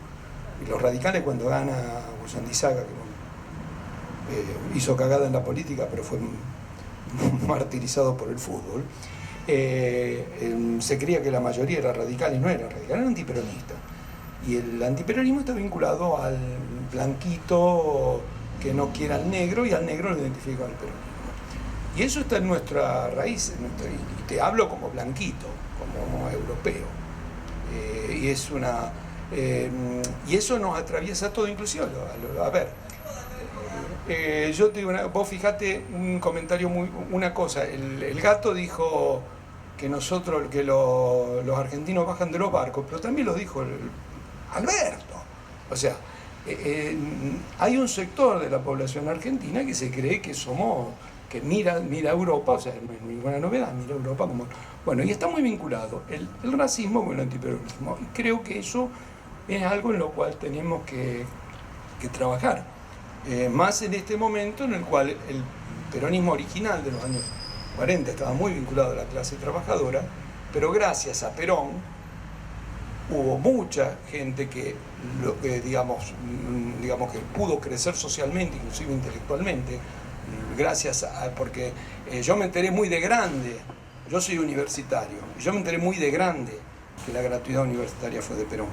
Y los radicales, cuando gana Gusandizaga, que hizo cagada en la política, pero fue martirizado por el fútbol, se creía que la mayoría era radical y no era radical, era antiperonista. Y el antiperonismo está vinculado al blanquito que no quiere al negro, y al negro lo identifica con el peronismo. Y eso está en nuestra raíz, y te hablo como blanquito, como europeo. Y eso nos atraviesa todo, inclusive a ver. Yo te digo, vos fijate un comentario, una cosa, el gato dijo que los argentinos bajan de los barcos, pero también lo dijo Alberto. O sea, hay un sector de la población argentina que se cree que que mira a Europa, o sea, no es ninguna novedad, mira a Europa como... Bueno, y está muy vinculado el racismo con el antiperonismo, y creo que eso es algo en lo cual tenemos que trabajar. Más en este momento en el cual el peronismo original de los años 40 estaba muy vinculado a la clase trabajadora, pero gracias a Perón hubo mucha gente que digamos que pudo crecer socialmente, inclusive intelectualmente, porque yo me enteré muy de grande, yo soy universitario, y yo me enteré muy de grande que la gratuidad universitaria fue de Perón.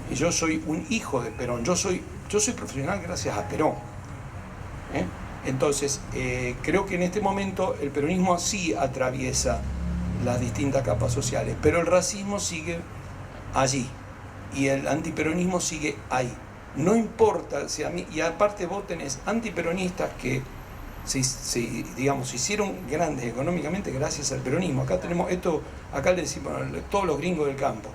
Y yo soy un hijo de Perón, yo soy profesional gracias a Perón. Entonces, creo que en este momento el peronismo sí atraviesa las distintas capas sociales, pero el racismo sigue allí y el antiperonismo sigue ahí. No importa si y aparte vos tenés antiperonistas que se hicieron grandes económicamente gracias al peronismo. Acá tenemos esto, acá le decimos todos los gringos del campo.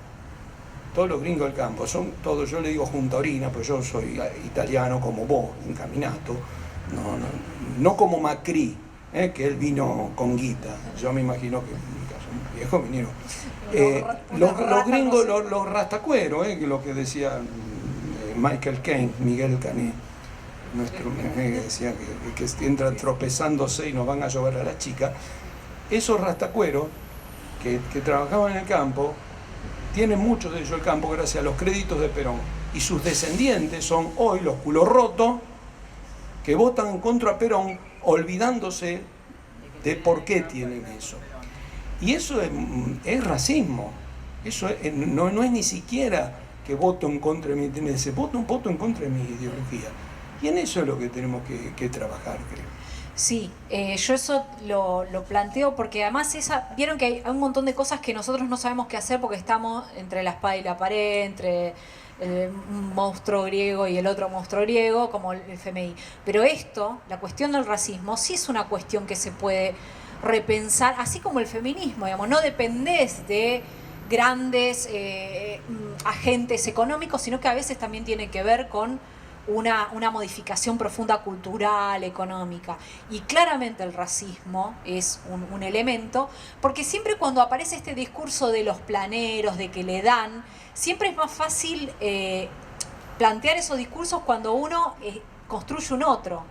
Todos los gringos del campo, son todos, yo le digo juntaorina, pero yo soy italiano como vos, encaminato, no como Macri, que él vino con guita. Yo me imagino que en mi caso, viejo vinieron. Los gringos, los rastacueros, que lo que decía Michael Caine, Miguel Cané, nuestro que decía que entran tropezándose y nos van a llover a las chicas. Esos rastacueros que trabajaban en el campo, tienen muchos de ellos el campo gracias a los créditos de Perón. Y sus descendientes son hoy los culos rotos que votan contra Perón olvidándose de por qué tienen eso. Y eso es racismo. Eso no es ni siquiera que voto en contra de mi tendencia, voto en contra de mi ideología. Y en eso es lo que tenemos que trabajar, creo. Sí, yo eso lo planteo porque además vieron que hay un montón de cosas que nosotros no sabemos qué hacer porque estamos entre la espada y la pared, entre un monstruo griego y el otro monstruo griego, como el FMI. Pero la cuestión del racismo, sí es una cuestión que se puede repensar, así como el feminismo, digamos, no dependés de grandes agentes económicos, sino que a veces también tiene que ver con una modificación profunda cultural, económica. Y claramente el racismo es un elemento, porque siempre cuando aparece este discurso de los planeros, de que le dan, siempre es más fácil plantear esos discursos cuando uno construye un otro,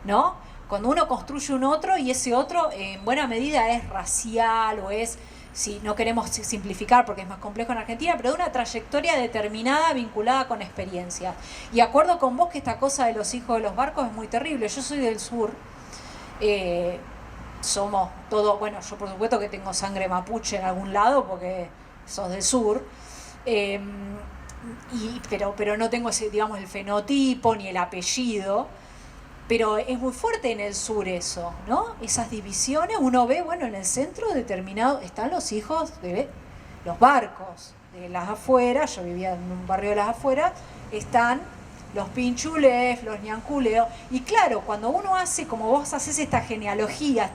¿no? Cuando uno construye un otro y ese otro en buena medida es racial o es... Si no queremos simplificar porque es más complejo en Argentina, pero de una trayectoria determinada vinculada con experiencias. Y acuerdo con vos que esta cosa de los hijos de los barcos es muy terrible. Yo soy del sur, somos todos, bueno, yo por supuesto que tengo sangre mapuche en algún lado porque sos del sur, pero no tengo ese, digamos, el fenotipo ni el apellido. Pero es muy fuerte en el sur eso, ¿no? Esas divisiones, uno ve, bueno, en el centro determinado están los hijos de los barcos, de las afueras, yo vivía en un barrio de las afueras, están los pinchulés, los ñanculeos, y claro, cuando uno hace, como vos haces esta genealogía,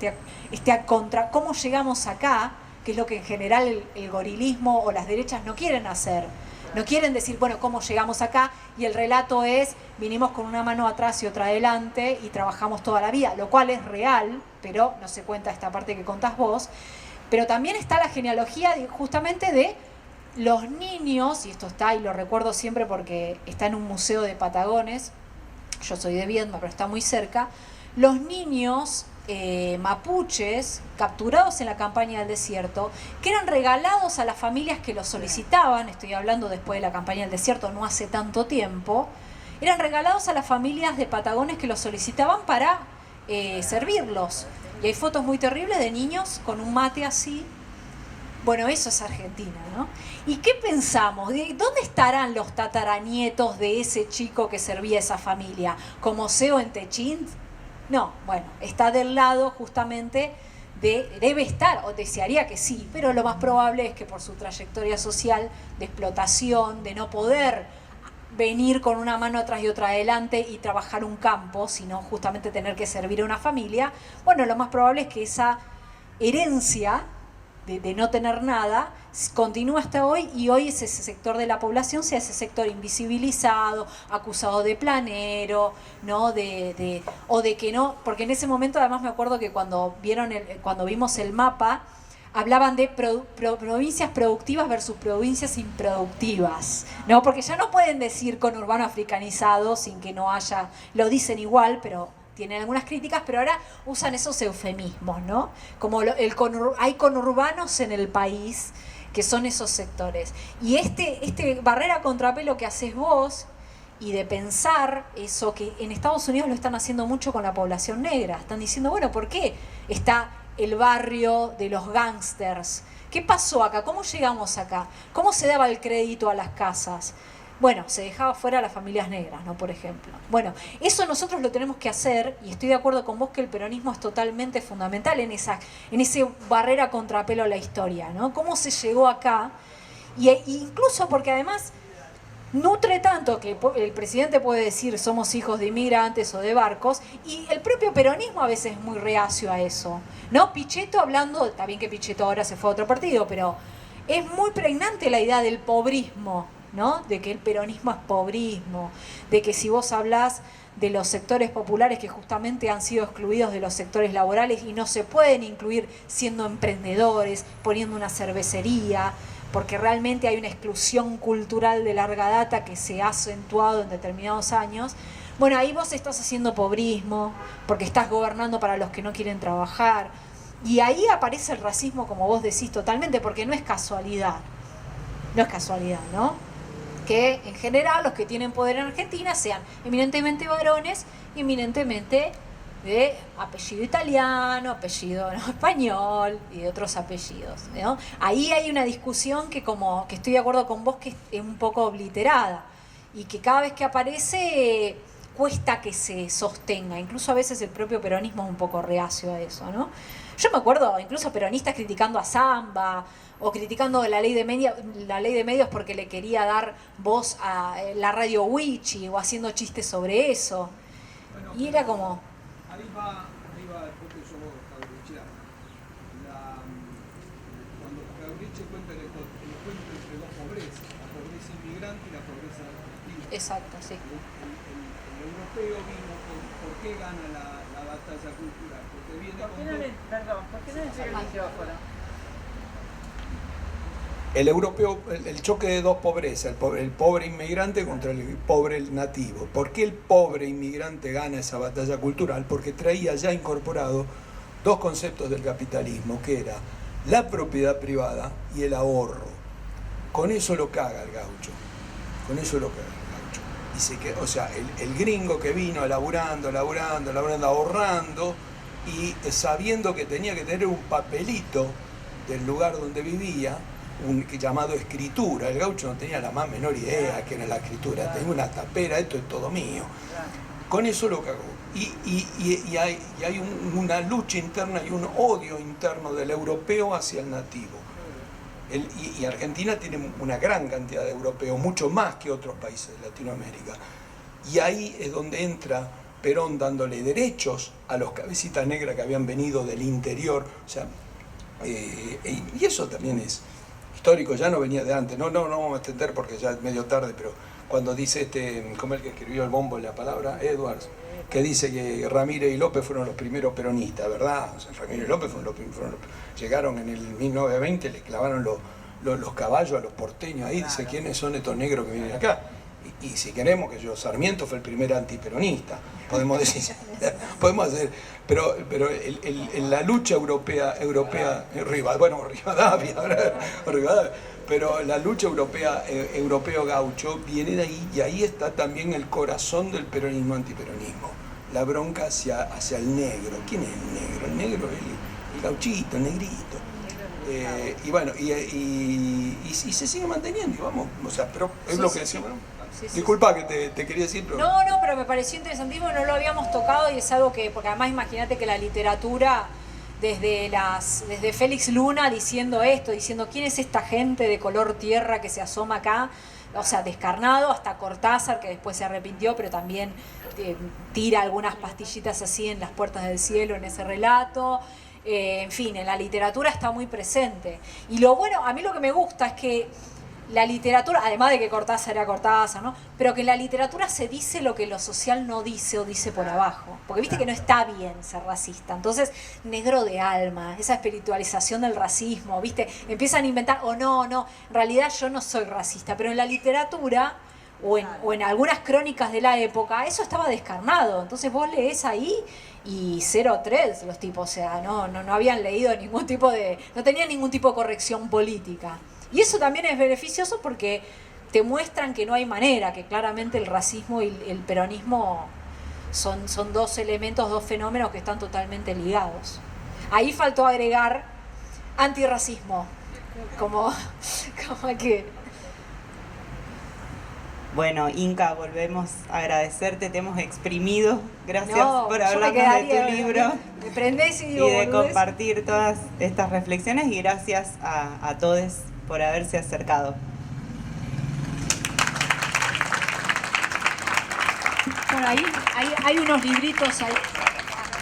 contra cómo llegamos acá, que es lo que en general el gorilismo o las derechas no quieren hacer, No quieren decir, bueno, ¿cómo llegamos acá? Y el relato es, vinimos con una mano atrás y otra adelante y trabajamos toda la vida, lo cual es real, pero no se cuenta esta parte que contás vos. Pero también está la genealogía justamente de los niños, y esto está, y lo recuerdo siempre porque está en un museo de Patagones, yo soy de Viedma, pero está muy cerca, los niños mapuches capturados en la campaña del desierto, que eran regalados a las familias que los solicitaban, estoy hablando después de la campaña del desierto, no hace tanto tiempo, eran regalados a las familias de Patagones que los solicitaban para servirlos. Y hay fotos muy terribles de niños con un mate así. Bueno, eso es Argentina, ¿no? ¿Y qué pensamos? ¿Dónde estarán los tataranietos de ese chico que servía a esa familia? ¿Como Seo en Techint? No, bueno, está del lado justamente debe estar, o desearía que sí, pero lo más probable es que por su trayectoria social de explotación, de no poder venir con una mano atrás y otra adelante y trabajar un campo, sino justamente tener que servir a una familia, bueno, lo más probable es que esa herencia de no tener nada continúa hasta hoy, y hoy ese sector de la población sea ese sector invisibilizado, acusado de planero, ¿no? o de que no, porque en ese momento además me acuerdo que cuando vimos el mapa hablaban de provincias productivas versus provincias improductivas, ¿no? Porque ya no pueden decir conurbano africanizado sin que no haya, lo dicen igual, pero tienen algunas críticas, pero ahora usan esos eufemismos, ¿no? Como hay conurbanos en el país, que son esos sectores. Y este barrera contrapelo que haces vos, y de pensar eso, que en Estados Unidos lo están haciendo mucho con la población negra. Están diciendo, bueno, ¿por qué está el barrio de los gángsters? ¿Qué pasó acá? ¿Cómo llegamos acá? ¿Cómo se daba el crédito a las casas? Bueno, se dejaba fuera a las familias negras, ¿no? Por ejemplo. Bueno, eso nosotros lo tenemos que hacer, y estoy de acuerdo con vos que el peronismo es totalmente fundamental en ese barrera contrapelo a la historia, ¿no? ¿Cómo se llegó acá? Y incluso porque además nutre tanto que el presidente puede decir somos hijos de inmigrantes o de barcos, y el propio peronismo a veces es muy reacio a eso, ¿no? Pichetto hablando, está bien que Pichetto ahora se fue a otro partido, pero es muy pregnante la idea del pobrismo, ¿no? De que el peronismo es pobrismo, de que si vos hablás de los sectores populares que justamente han sido excluidos de los sectores laborales y no se pueden incluir siendo emprendedores, poniendo una cervecería, porque realmente hay una exclusión cultural de larga data que se ha acentuado en determinados años, bueno, ahí vos estás haciendo pobrismo, porque estás gobernando para los que no quieren trabajar, y ahí aparece el racismo, como vos decís, totalmente, porque no es casualidad, ¿no? Que en general los que tienen poder en Argentina sean eminentemente varones y eminentemente de apellido italiano, apellido español y de otros apellidos, ¿no? Ahí hay una discusión que estoy de acuerdo con vos, que es un poco obliterada y que cada vez que aparece cuesta que se sostenga. Incluso a veces el propio peronismo es un poco reacio a eso, ¿no? Yo me acuerdo incluso peronistas criticando a Zamba o criticando la ley de medios porque le quería dar voz a la radio Wichi o haciendo chistes sobre eso. Bueno, y era como... Ahí va el punto que somos Gabrichiano. Cuando Gabriche cuenta el encuentro entre dos pobrezas, la pobreza inmigrante y la pobreza nativa. Exacto, sí. El europeo vino por qué gana la batalla cultural. Porque viene ¿Por qué no le llega el micrófono? El europeo, el choque de dos pobrezas, el pobre inmigrante contra el pobre nativo. ¿Por qué el pobre inmigrante gana esa batalla cultural? Porque traía ya incorporado dos conceptos del capitalismo, que era la propiedad privada y el ahorro. Con eso lo caga el gaucho. Dice que, o sea, el gringo que vino laburando, ahorrando y sabiendo que tenía que tener un papelito del lugar donde vivía, llamado escritura. El gaucho no tenía la más menor idea que era la escritura, tenía una tapera, esto es todo mío. Con eso lo cagó. Y hay una lucha interna y un odio interno del europeo hacia el nativo. Y Argentina tiene una gran cantidad de europeos, mucho más que otros países de Latinoamérica. Y ahí es donde entra Perón dándole derechos a los cabecitas negras que habían venido del interior. O sea, y eso también es histórico, ya no venía de antes, no vamos a extender porque ya es medio tarde, pero cuando dice como el que escribió el bombo en la palabra, Edwards, que dice que Ramírez y López fueron los primeros peronistas, ¿verdad? O sea, Ramírez y López llegaron en el 1920, le clavaron los caballos a los porteños ahí, dice, ¿quiénes son estos negros que vienen acá? Y si queremos que Sarmiento fue el primer antiperonista, podemos decir, podemos hacer, pero en la lucha europea Rivadavia, pero la lucha europeo gaucho viene de ahí, y ahí está también el corazón del peronismo antiperonismo, la bronca hacia el negro. ¿Quién es el negro? El negro es el gauchito, el negrito. Y bueno, y se sigue manteniendo, vamos, o sea, pero es lo que decíamos, ¿no? Disculpa que te quería decir, pero... No, pero me pareció interesantísimo, no lo habíamos tocado y es algo que, porque además imagínate que la literatura, desde Félix Luna diciendo esto, diciendo quién es esta gente de color tierra que se asoma acá, o sea, descarnado, hasta Cortázar, que después se arrepintió, pero también tira algunas pastillitas así en Las Puertas del Cielo, en ese relato. En fin, en la literatura está muy presente. Y lo bueno, a mí lo que me gusta es que la literatura, además de que Cortázar era Cortázar, ¿no? Pero que en la literatura se dice lo que lo social no dice o dice por abajo. Porque viste que no está bien ser racista. Entonces, negro de alma, esa espiritualización del racismo, viste, empiezan a inventar, no, en realidad yo no soy racista. Pero en la literatura, o en algunas crónicas de la época, eso estaba descarnado. Entonces vos lees ahí y 0-3 los tipos, o sea, no habían leído ningún tipo no tenían ningún tipo de corrección política. Y eso también es beneficioso porque te muestran que no hay manera, que claramente el racismo y el peronismo son dos elementos, dos fenómenos que están totalmente ligados. Ahí faltó agregar antirracismo, como que... Bueno, Inka, volvemos a agradecerte, te hemos exprimido. Gracias por hablarnos de tu libro me prendés y digo, de compartir todas estas reflexiones, y gracias a todos por haberse acercado. Bueno, hay unos libritos ahí.